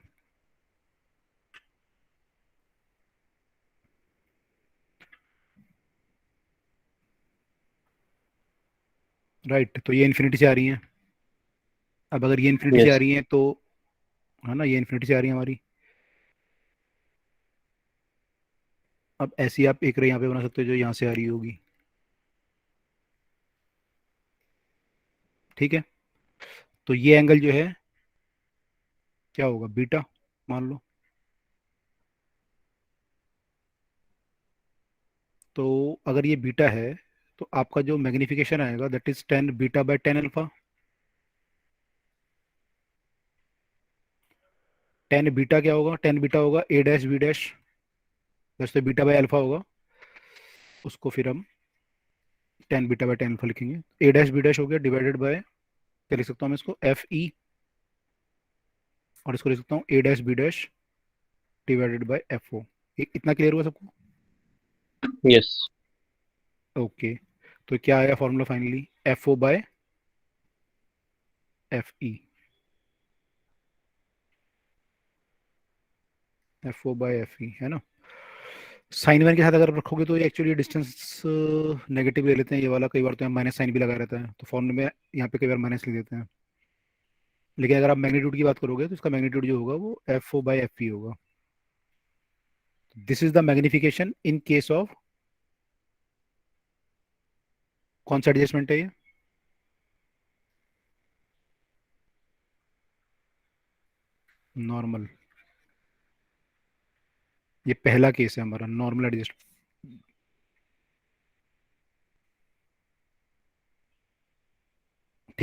राइट, तो ये इन्फिनिटी से आ रही हैं। अब अगर ये इन्फिनिटी से आ यस। रही हैं तो, है ना, ये इन्फिनिटी से आ रही है हमारी। अब ऐसी आप एक रे यहाँ पे बना सकते हो जो यहाँ से आ रही होगी, ठीक है। तो ये एंगल जो है क्या होगा, बीटा मान लो। तो अगर ये बीटा है तो आपका जो मैग्निफिकेशन आएगा that is 10 beta by 10 alpha. 10 beta क्या होगा, 10 बीटा होगा ए डैश बी डैश, वैसे बीटा बाय अल्फा होगा, उसको फिर हम 10 बीटा बाय 10 अल्फा लिखेंगे। ए डैश बी डैश हो गया डिवाइडेड बाय, क्या लिख सकता हूँ मैं इसको, एफ ई, और इसको लिख सकता हूँ A dash B dash divided by F O. इतना क्लियर हुआ सबको? यस। ओके, तो क्या आया formula finally, F O by F E, F O by F E, है ना। साइन वन के साथ अगर रखोगे तो ये एक्चुअली डिस्टेंस नेगेटिव ले लेते हैं ये वाला, कई बार तो यहाँ माइनस साइन भी लगा रहता है, तो फॉर्मूले में यहाँ पे कई बार माइनस लिख देते हैं। लेकिन अगर आप मैग्नीट्यूड की बात करोगे तो इसका मैग्नीट्यूड जो होगा वो F O by F E होगा। This is the magnification in case of, कौन सा एडजस्टमेंट है ये, नॉर्मल। ये पहला केस है हमारा नॉर्मल एडजस्ट।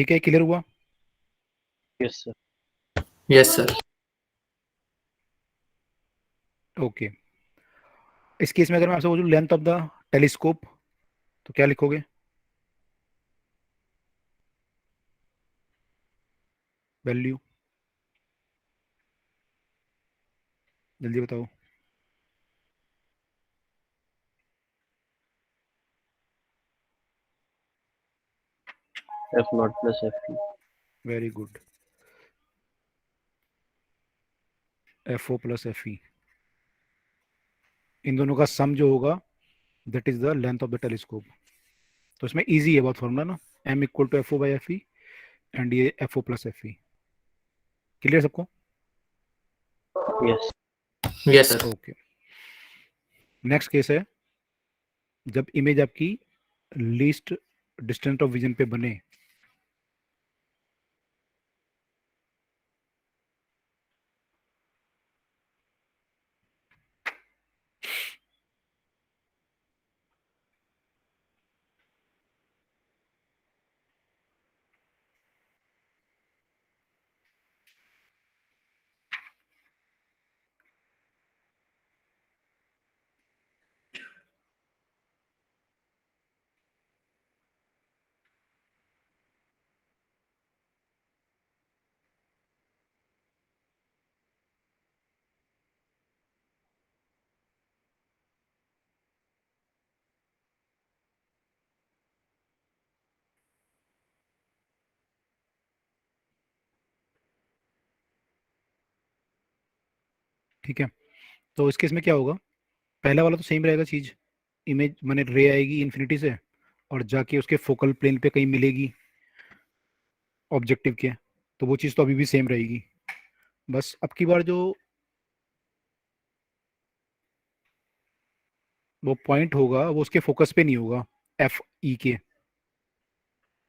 ठीक है, क्लियर हुआ? Yes, sir. Yes sir. Okay, इस केस में अगर मैं आपसे बोलूं लेंथ ऑफ द टेलीस्कोप, तो क्या लिखोगे? वैल्यू जल्दी बताओ। F naught plus FT. Very good, F O plus F E, इन दोनों का सम जो होगा that is the length of the telescope. तो इसमें इजी है बहुत फॉर्मूला ना, M equal to F O by F E, and ये F O plus F E. Clear सबको? Yes. Yes sir. Okay, next case है जब इमेज आपकी लीस्ट डिस्टेंस ऑफ विजन पे बने। ठीक है, तो इस केस में क्या होगा, पहला वाला तो सेम रहेगा चीज, इमेज माने रे आएगी इन्फिनिटी से और जाके उसके फोकल प्लेन पे कहीं मिलेगी ऑब्जेक्टिव के, तो वो चीज़ तो अभी भी सेम रहेगी। बस अब की बार जो वो पॉइंट होगा वो उसके फोकस पे नहीं होगा, एफ ई के।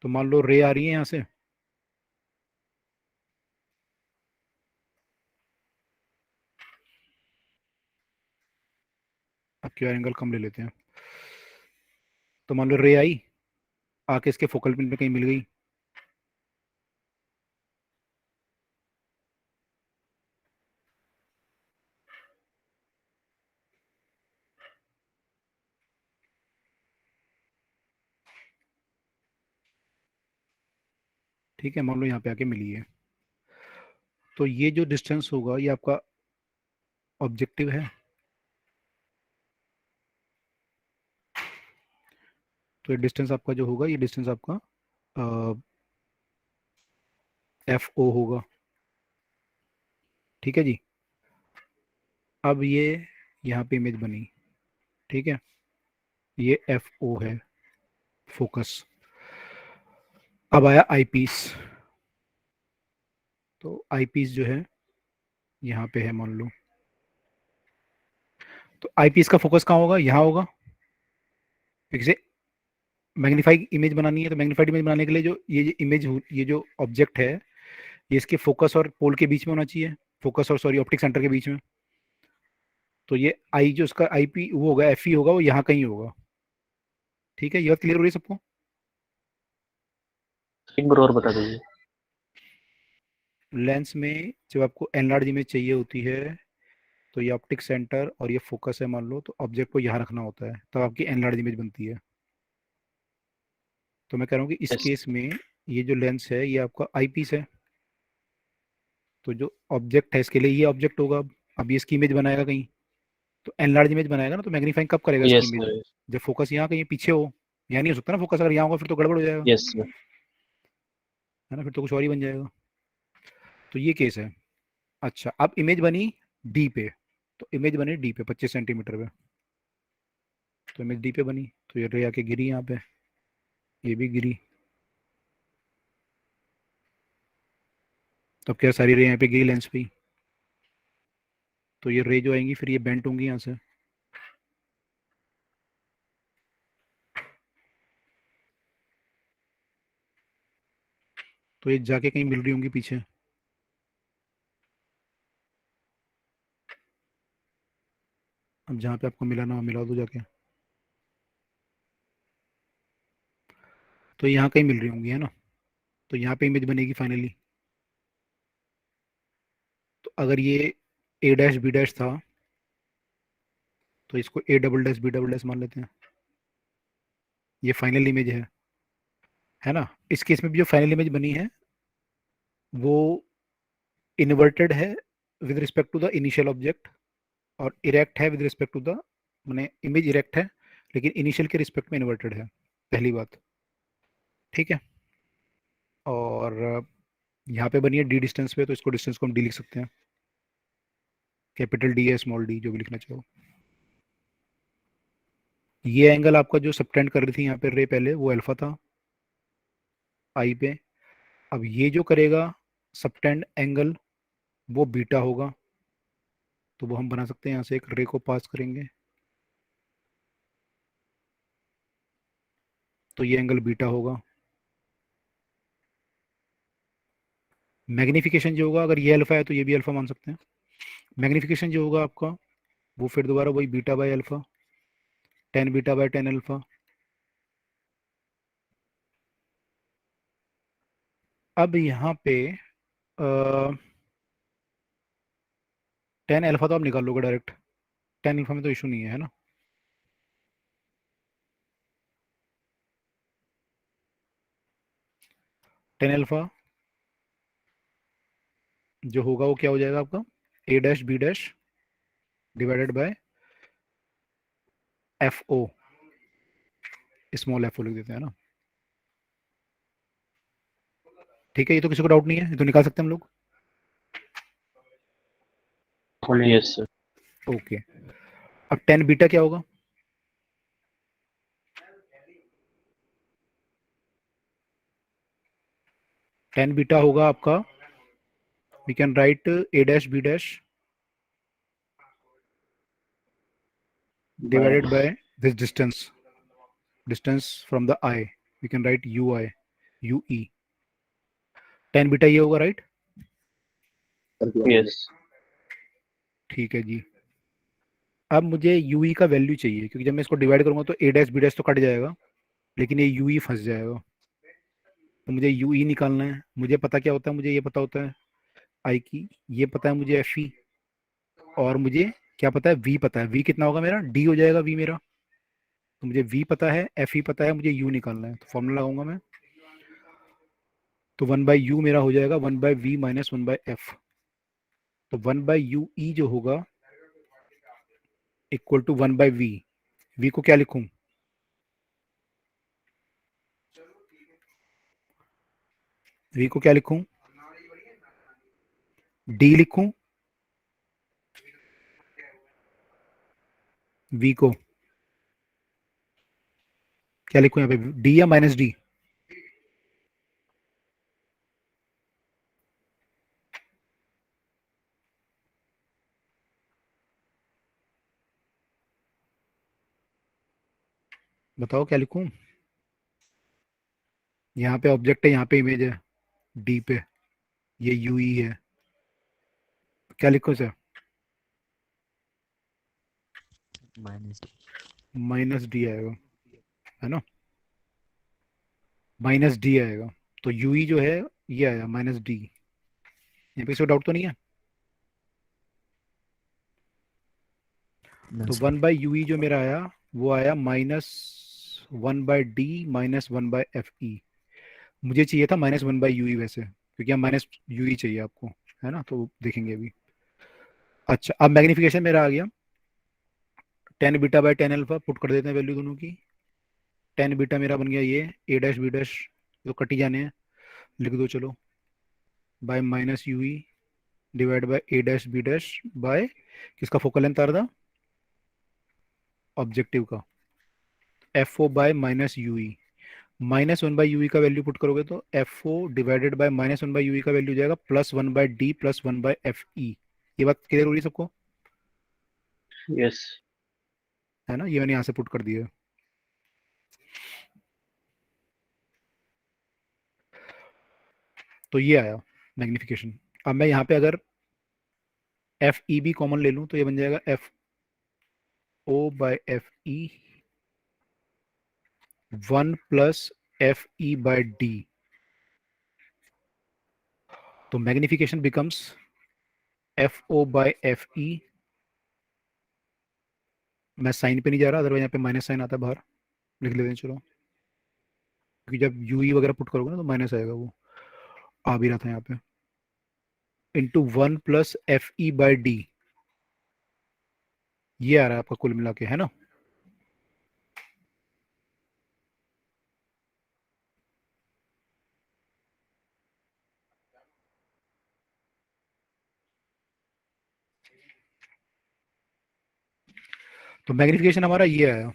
तो मान लो रे आ रही है यहाँ से, अब क्यू एंगल कम ले लेते हैं, तो मान लो रे आई आके इसके फोकल प्लेन पे कहीं मिल गई, ठीक है, मान लो यहाँ पे आके मिली है, तो ये जो डिस्टेंस होगा ये आपका ऑब्जेक्टिव है। तो ये डिस्टेंस आपका जो होगा, ये डिस्टेंस आपका एफ ओ होगा। ठीक है जी, अब ये यहाँ पे इमेज बनी, ठीक है, ये एफ ओ है फोकस। अब आया आई पीस, तो आई पीस जो है यहाँ पे है मान लो, तो आई पीस का फोकस कहाँ होगा, यहाँ होगा, क्योंकि मैग्नीफाइड इमेज बनानी है, तो मैग्नीफाइड इमेज बनाने के लिए जो ये इमेज, ये जो ऑब्जेक्ट है ये इसके फोकस और पोल के बीच में होना चाहिए, फोकस और सॉरी ऑप्टिक सेंटर के बीच में। तो ये आई जो उसका आई पी वो होगा, एफ ई होगा, वो यहाँ कहीं होगा। ठीक है, ये बात क्लियर हो रही है सबको? एक बार और बता दीजिए। लेंस में जब आपको एनलार्ज इमेज चाहिए होती है तो ये ऑप्टिक सेंटर और ये फोकस है मान लो, तो ऑब्जेक्ट को यहाँ रखना होता है, तब आपकी एनलार्ज इमेज बनती है। तो मैं कह रहा हूँ कि इस Yes. केस में ये जो लेंस है ये आपका आई पीस है, तो जो ऑब्जेक्ट है इसके लिए ये ऑब्जेक्ट होगा। अब ये इसकी इमेज बनाएगा कहीं, तो एनलार्ज इमेज बनाएगा ना, तो मैग्नीफाइंग कब करेगा इसकी Yes, इमेज, sir. जब फोकस यहाँ कहीं पीछे हो। यहाँ नहीं हो सकता ना फोकस, अगर यहाँ होगा फिर तो गड़बड़ हो जाएगा, Yes, sir. है ना, फिर तो कुछ और ही बन जाएगा। तो ये केस है। अच्छा, अब इमेज बनी डी पे, तो इमेज बनी डी पे 25 सेंटीमीटर पे, तो इमेज डी पे बनी, तो ये रे आके गिरी यहाँ पे, ये भी गिरी, तब क्या सारी रे यहाँ पे गिरी लेंस पे ही, तो ये रे जो आएंगी फिर ये बेंट होंगी यहाँ से, तो ये जाके कहीं मिल रही होंगी पीछे। अब जहाँ पे आपको मिला ना वहाँ मिला दो जाके, तो यहाँ कहीं मिल रही होंगी, है ना। तो यहाँ पे इमेज बनेगी फाइनली। तो अगर ये ए डैश बी डैश था तो इसको A double dash B double dash मान लेते हैं, ये फाइनल इमेज है ना। इस केस में भी जो फाइनल इमेज बनी है वो इन्वर्टेड है with respect to the initial object और इरेक्ट है विद रिस्पेक्ट टू द, मैंने इमेज इरेक्ट है लेकिन इनिशियल के रिस्पेक्ट में इन्वर्टेड है, पहली बात। ठीक है, और यहाँ पे बनी है डी डिस्टेंस पे, तो इसको डिस्टेंस को हम डी लिख सकते हैं, कैपिटल डी या स्मॉल डी, जो भी लिखना चाहो। ये एंगल आपका जो सबटेंड कर रही थी यहाँ पे रे पहले, वो अल्फा था आई पे। अब ये जो करेगा सबटेंड एंगल वो बीटा होगा, तो वो हम बना सकते हैं, यहाँ से एक रे को पास करेंगे तो ये एंगल बीटा होगा। मैग्निफिकेशन जो होगा, अगर ये अल्फा है तो ये भी अल्फा मान सकते हैं। मैग्निफिकेशन जो होगा आपका वो फिर दोबारा वही beta by alpha, tan beta by tan alpha. अब यहाँ पे टेन अल्फा तो आप निकाल लोगे डायरेक्ट, टेन अल्फा में तो इशू नहीं है ना। टेन अल्फा जो होगा वो क्या हो जाएगा आपका, A dash B dash divided by F O, small F O लिख देते हैं ना। ठीक है, ये तो किसी को डाउट नहीं है, ये तो निकाल सकते हैं हम लोग। Yes sir. ओके, अब टेन बीटा क्या होगा, टेन बीटा होगा आपका, we can write A dash B dash divided by this distance from the eye, we can write ui ue, 10 beta ये होगा, राइट। यस ठीक है जी, अब मुझे ue का वैल्यू चाहिए, क्योंकि जब मैं इसको डिवाइड करूंगा तो a डैश बी डैश तो कट जाएगा लेकिन ये ue फंस जाएगा, तो मुझे ue निकालना है। मुझे पता क्या होता है, मुझे ये पता होता है i की, ये पता है मुझे fe, और मुझे क्या पता है, v पता है। v कितना होगा मेरा, d हो जाएगा v मेरा, तो मुझे v पता है, fe पता है, मुझे u निकालना है, तो फॉर्मूला लगाऊंगा मैं। तो 1/u मेरा हो जाएगा 1/v माइनस 1/f, तो 1/u e जो होगा इक्वल टू 1/v। v को क्या लिखूं, v को क्या लिखूं, d लिखूं, v को क्या लिखूं यहाँ पे, d या माइनस d, बताओ क्या लिखूं। यहाँ पे ऑब्जेक्ट है, यहाँ पे इमेज है d पे, ये ue है, क्या लिखूं सर, माइनस डी आएगा, है ना, माइनस डी आएगा। तो ue जो है ये आया माइनस डी, यहाँ पे कोई डाउट तो नहीं है। तो 1/ue जो मेरा आया वो आया माइनस 1/d माइनस 1/fe। मुझे चाहिए था माइनस 1/ue वैसे, क्योंकि यहाँ माइनस ue चाहिए आपको, है ना, तो देखेंगे अभी। अच्छा, अब मैग्निफिकेशन मेरा आ गया, 10 बीटा बाय 10 अल्फा पुट कर देते हैं वैल्यू दोनों की। 10 बीटा मेरा बन गया ये ए डैश बी डैश, जो कटी जाने हैं, लिख दो चलो, by minus ue divide by A dash B dash by किसका फोकल लेंथ आ रहा था, ऑब्जेक्टिव का, F O by minus ue। Minus 1/ue का वैल्यू पुट करोगे तो F O divided by minus 1/ue का वैल्यू जाएगा प्लस 1/d प्लस 1/fe। ये बात क्लियर हो रही है सबको, यस है ना, ये मैंने यहाँ से पुट कर दिया। तो ये आया मैग्निफिकेशन। अब मैं यहाँ पे अगर एफ ई भी कॉमन ले लूँ तो ये बन जाएगा F O by F E 1 plus F E by D, तो magnification becomes FO by FE। मैं साइन पे नहीं जा रहा, अदरवाइज यहाँ पे माइनस साइन आता है बाहर, लिख लेते हैं चलो, क्योंकि जब UE वगैरह पुट करोगे ना तो माइनस आएगा, वो आ भी रहा था यहाँ पे, into 1 plus FE by D, ये आ रहा है आपका कुल मिला के, है ना। तो मैग्निफिकेशन हमारा ये आया।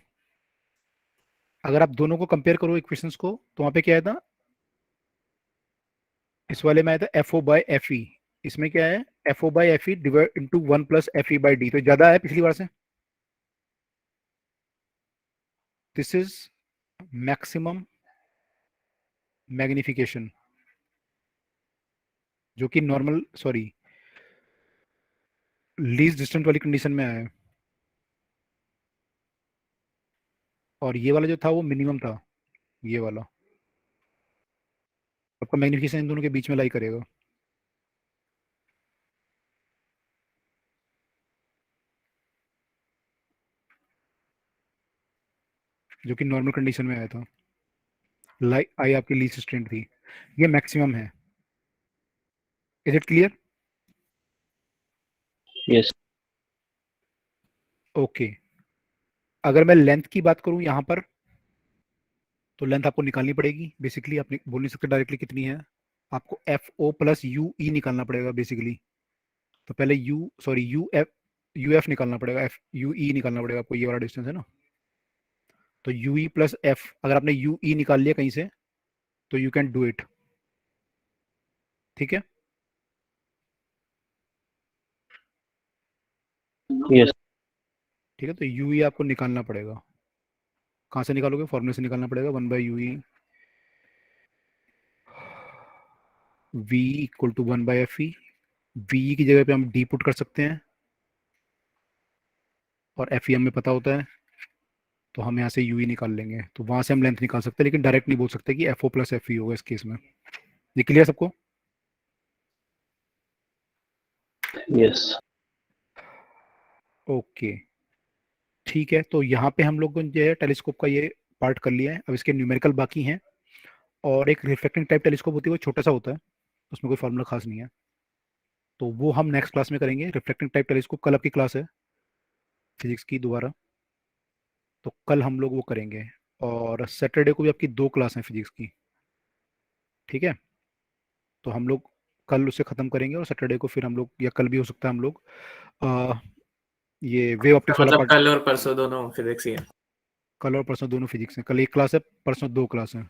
अगर आप दोनों को कंपेयर करो इक्वेशंस को, तो वहां पे क्या आया था, इस वाले में आया था FO बाय FE, इसमें क्या है, FO by FE divide into 1 plus FE by D, तो ज्यादा है पिछली बार से। दिस इज मैक्सिमम मैग्निफिकेशन, जो कि नॉर्मल सॉरी लीस्ट डिस्टेंट वाली कंडीशन में आया है, और ये वाला जो था वो मिनिमम था, ये वाला आपका मैग्निफिकेशन इन दोनों के बीच में लाई करेगा। जो कि नॉर्मल कंडीशन में आया था, लाई आई आपकी लीस्ट स्ट्रेंथ थी, ये मैक्सिमम है। Is it clear? Yes. Okay. अगर मैं लेंथ की बात करूं यहाँ पर, तो लेंथ आपको निकालनी पड़ेगी बेसिकली, आप बोल नहीं सकते डायरेक्टली कितनी है, आपको FO प्लस UE निकालना पड़ेगा बेसिकली। तो पहले UF निकालना पड़ेगा, UE निकालना पड़ेगा आपको, ये वाला डिस्टेंस है ना। तो UE प्लस F, अगर आपने UE निकाल लिया कहीं से तो यू कैन डू इट, ठीक है। Yes. ठीक है, तो UE आपको निकालना पड़ेगा। कहाँ से निकालोगे, फॉर्मूले से निकालना पड़ेगा, 1 by UE V equal to 1 by FE। VE की जगह पे हम D पुट कर सकते हैं, और FE हमें पता होता है, तो हम यहाँ से UE निकाल लेंगे, तो वहां से हम लेंथ निकाल सकते हैं, लेकिन डायरेक्ट नहीं बोल सकते कि FO प्लस FE होगा इस केस में। ये क्लियर सबको? Yes. ओके ठीक है, तो यहाँ पे हम लोग जो है टेलीस्कोप का ये पार्ट कर लिया है, अब इसके न्यूमेरिकल बाकी हैं। और एक रिफ्लेक्टिंग टाइप टेलीस्कोप होती है, वो छोटा सा होता है, उसमें कोई फार्मूला खास नहीं है, तो वो हम नेक्स्ट क्लास में करेंगे। रिफ्लेक्टिंग टाइप टेलीस्कोप कल आपकी क्लास है फिजिक्स की दोबारा, तो कल हम लोग वो करेंगे। और सैटरडे को भी आपकी 2 क्लास हैं फिजिक्स की, ठीक है। तो हम लोग कल उसे ख़त्म करेंगे, और सैटरडे को फिर हम लोग, या कल भी हो सकता है हम लोग ये वेव ऑप्टिक्स वाला मतलब पार्ट। कल और परसों दोनों फिजिक्स ही है। कल और परसों दोनों फिजिक्स हैं, कल 1 क्लास है, परसों 2 क्लास हैं,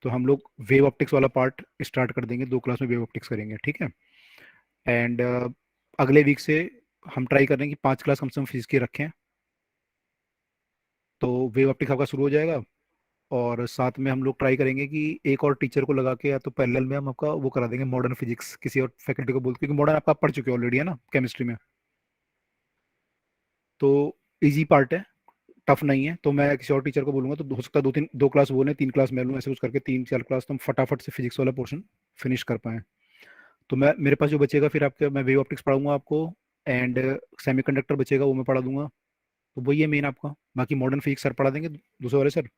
तो हम लोग वेव ऑप्टिक्स वाला पार्ट स्टार्ट कर देंगे, 2 क्लास में वेव ऑप्टिक्स करेंगे, ठीक है। एंड अगले वीक से हम ट्राई कर रहे हैं कि 5 क्लास कम से कम फिजिक्स की रखें, तो वेव ऑप्टिक्स आपका शुरू हो जाएगा। और साथ में हम लोग ट्राई करेंगे कि एक और टीचर को लगा के, या तो पैरेलल में हम आपका वो करा देंगे मॉडर्न फिजिक्स, किसी और फैकल्टी को बोल, क्योंकि मॉडर्न आपका पढ़ चुके हो ऑलरेडी, है ना, केमिस्ट्री में, तो इजी पार्ट है, टफ नहीं है। तो मैं किसी और टीचर को बोलूंगा, तो हो सकता है 2 क्लास वो लें, 3 क्लास मैं लूँ, ऐसे कुछ करके 3-4 क्लास तो हम फटाफट से फिजिक्स वाला पोर्शन फिनिश कर पाएँ। तो मैं, मेरे पास जो बचेगा फिर आपके, मैं वेव ऑप्टिक्स पढ़ाऊंगा आपको, एंड सेमीकंडक्टर बचेगा वो मैं पढ़ा दूंगा, तो वही है मेन आपका। बाकी मॉडर्न फिजिक्स सर पढ़ा देंगे, दूसरे वाले सर।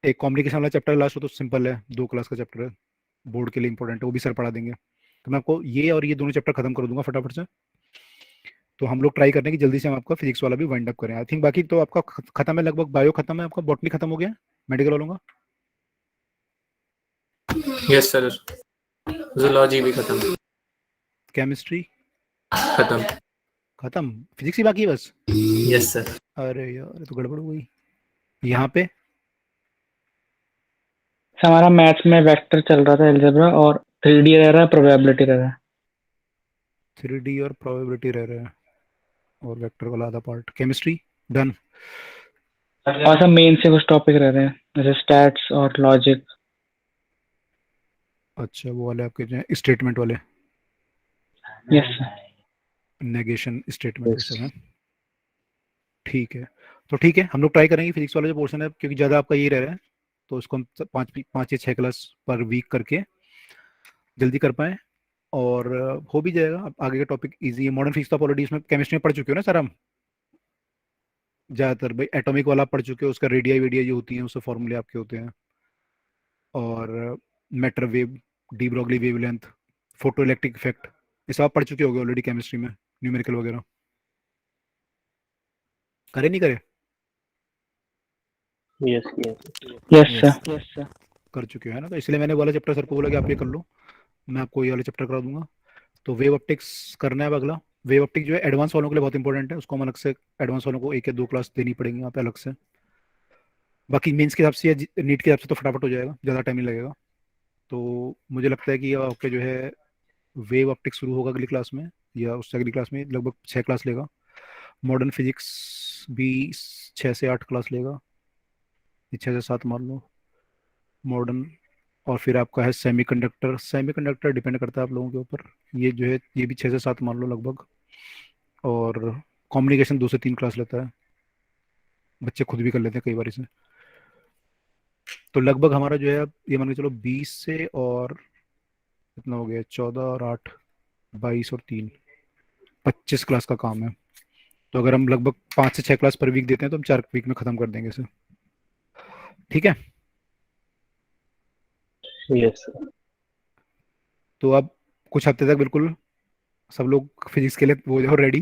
एक कम्युनिकेशन वाला चैप्टर लास्ट हो, तो सिंपल है, 2 क्लास का चैप्टर है, बोर्ड के लिए इंपॉर्टेंट है, वो भी सर पढ़ा देंगे। तो मैं आपको ये और ये दोनों चैप्टर खत्म कर दूंगा फटाफट से। तो हम लोग ट्राई करने की जल्दी से हम आपका फिजिक्स वाला भी वाइंड अप करें। आई थिंक बाकी तो आपका खत्म है लगभग, बायो खत्म है आपका, बॉटनी खत्म हो गया, मेडिकल वालों का। यस सर, जूलॉजी भी खत्म। केमिस्ट्री खत्म। खत्म, फिजिक्स ही बाकी है बस। Yes sir. अरे यार, ये तो गड़बड़ हो गई। यहाँ पे हमारा मैथ्स में वेक्टर चल रहा था, अलजेब्रा, और 3D रह रहा है, प्रोबेबिलिटी रह रहा है। 3D और प्रोबेबिलिटी रह रहा है, और वेक्टर वाला आधा पार्ट। Chemistry done. और सब मेन से कुछ टॉपिक रह रहे हैं, जैसे स्टैट्स और लॉजिक। अच्छा, वो वाले आपके जो स्टेटमेंट वाले, यस नेगेशन स्टेटमेंट, वो Yes. सब है, ठीक है। तो ठीक है, हम लोग ट्राई करेंगे फिजिक्स वाला जो पोर्शन है, क्योंकि ज़्यादा आपका यही रह रहा है, तो उसको हम 5 या 6 क्लास पर वीक करके जल्दी कर पाएँ और हो भी जाएगा। अब आगे का टॉपिक ईज़ी है। मॉडर्न फिजिक्स तो आप ऑलरेडी इसमें केमिस्ट्री में पढ़ चुके हो ना सर हम? ज़्यादातर भाई एटॉमिक वाला आप पढ़ चुके हो, उसका रेडियाई-वेडियाई जो होती हैं उसके फॉर्मूले आपके होते हैं। और matter wave, de Broglie wavelength, photo electric effect, ये सब आप पढ़ चुके होगे ऑलरेडी केमिस्ट्री में, न्यूमेरिकल वगैरह। करे नहीं करे? Yes. Yes. Yes Yes. Sir yes sir कर चुके हो है ना, तो इसलिए मैंने वाला चैप्टर सर को बोला कि आप ये कर लो, मैं आपको ये वाला चैप्टर करा दूंगा। तो वेव ऑप्टिक्स करना है अब अगला। वेव ऑप्टिक जो है एडवांस वालों के लिए बहुत इंपॉर्टेंट है, उसको हम अलग से एडवांस वालों को 1 या 2 क्लास देनी पड़ेंगी यहाँ पे अलग से। बाकी मेंस के हिसाब से या नीट के हिसाब से तो फटाफट हो जाएगा, ज़्यादा टाइम नहीं लगेगा। तो मुझे लगता है कि आपके जो है वेव ऑप्टिक्स शुरू होगा अगली क्लास में, या उससे अगली क्लास में लगभग 6 क्लास लेगा। मॉडर्न फिजिक्स भी 6 से 8 क्लास लेगा, 6 से 7 मान लो मॉडर्न। और फिर आपका है सेमीकंडक्टर। सेमीकंडक्टर डिपेंड करता है आप लोगों के ऊपर, ये जो है ये भी 6 से 7 मान लो लगभग। और कम्युनिकेशन 2 से 3 क्लास लेता है, बच्चे खुद भी कर लेते हैं कई बार इसे। तो लगभग हमारा जो है अब ये मान के चलो 20 से और कितना हो गया, 14 और 8 22 और 3 25 क्लास का काम है। तो अगर हम लगभग 5 से 6 क्लास पर वीक देते हैं तो हम 4 वीक में खत्म कर देंगे इसे, ठीक है? Yes. Sir. तो अब कुछ हफ्ते तक बिल्कुल सब लोग फिजिक्स के लिए वो जाओ रेडी,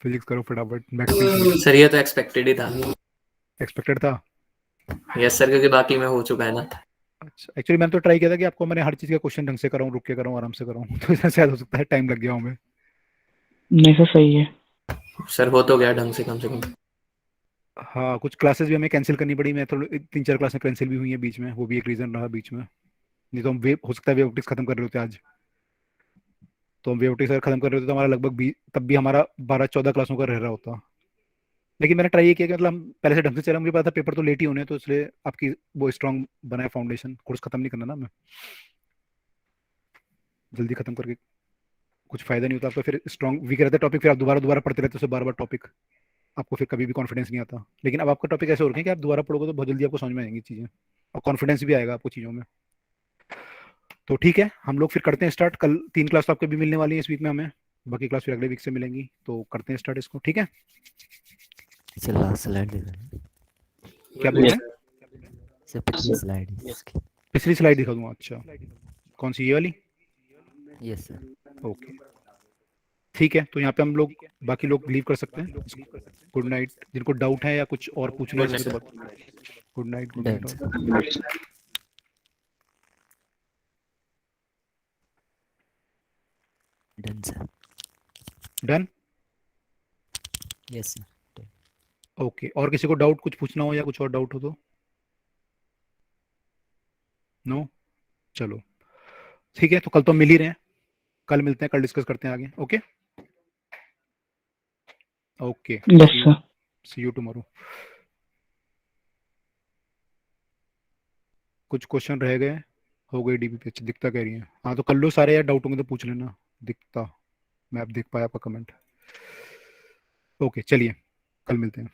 फिजिक्स करो फटाफट। मैक्स सर ये तो एक्सपेक्टेड ही था। एक्सपेक्टेड था। यस सर, क्योंकि बाकी में हो चुका है ना। अच्छा, एक्चुअली मैंने तो ट्राई किया था कि आपको मैंने हर चीज़ का क्वेश्चन ढंग से कराऊं, रुक के कराऊं, आराम से कराऊं, तो इसमें शायद हो सकता है टाइम लग गया हमें। नहीं सर सही है सर हो तो गया ढंग से कम से कम। हाँ, कुछ क्लासेस भी हमें कैंसिल करनी पड़ी, मैं थोड़ी 3-4 क्लासें कैंसिल भी हुई हैं बीच में, वो भी एक रीज़न रहा बीच में। नहीं तो हम वेव हो सकता है वेव ऑप्टिक्स खत्म कर रहे होते आज। तो हम वेव ऑप्टिक्स अगर खत्म कर रहे होते तो हमारा लगभग तब भी हमारा 12-14 क्लासों का रह रहा होता। लेकिन मैंने ट्राई ये किया कि मतलब हम पहले से ढंग से चला, मुझे पता था पेपर तो लेट ही होने हैं, तो इसलिए आपकी वो स्ट्रांग बनाए फाउंडेशन, कोर्स खत्म नहीं करना ना हमें, जल्दी खत्म करके कुछ फायदा नहीं होता आपका, फिर स्ट्रांग वीक रहता है टॉपिक, फिर आप दोबारा दोबारा पढ़ते रहते हो बार बार टॉपिक, आपको फिर कभी भी कॉन्फिडेंस नहीं आता। लेकिन अब आपका टॉपिक ऐसे हो रखे हैं कि आप दोबारा पढ़ोगे तो बहुत जल्दी आपको समझ में आएंगी चीज़ें, और कॉन्फिडेंस भी आएगा आपको चीज़ों में। तो ठीक है, हम लोग फिर करते हैं स्टार्ट। कल 3 क्लास तो आपके भी मिलने वाली है इस वीक में हमें, बाकी क्लास फिर अगले वीक से मिलेंगी, तो करते हैं स्टार्ट इसको, ठीक है? सर लास्ट स्लाइड दिखा। क्या बोल रहे Yes. हैं? सर पिछली स्लाइड इसकी। पिछली स्लाइड दिखा दूंगा? अच्छा, कौन सी, ये वाली? Yes sir. ओके, ठीक है, तो यहाँ पे हम लोग बाकी लोग लीव कर सकते हैं। गुड नाइट, जिनको डाउट है या कुछ और पूछना है Good इसमें night, तो good night. Good done night. Sir. Done sir. Done. Yes sir. Okay, और किसी को डाउट कुछ पूछना हो या कुछ और डाउट हो तो? नो, चलो ठीक है, तो कल तो मिल ही रहे हैं, कल मिलते हैं, कल डिस्कस करते हैं आगे। Okay okay, yes sir see you tomorrow. कुछ क्वेश्चन रह गए, हो गई डीबी पे, अच्छा दिखता कह रही है, हाँ तो कर लो सारे यार, डाउट होंगे तो पूछ लेना, दिखता मैं अब देख पाया आपका कमेंट। ओके चलिए, कल मिलते हैं।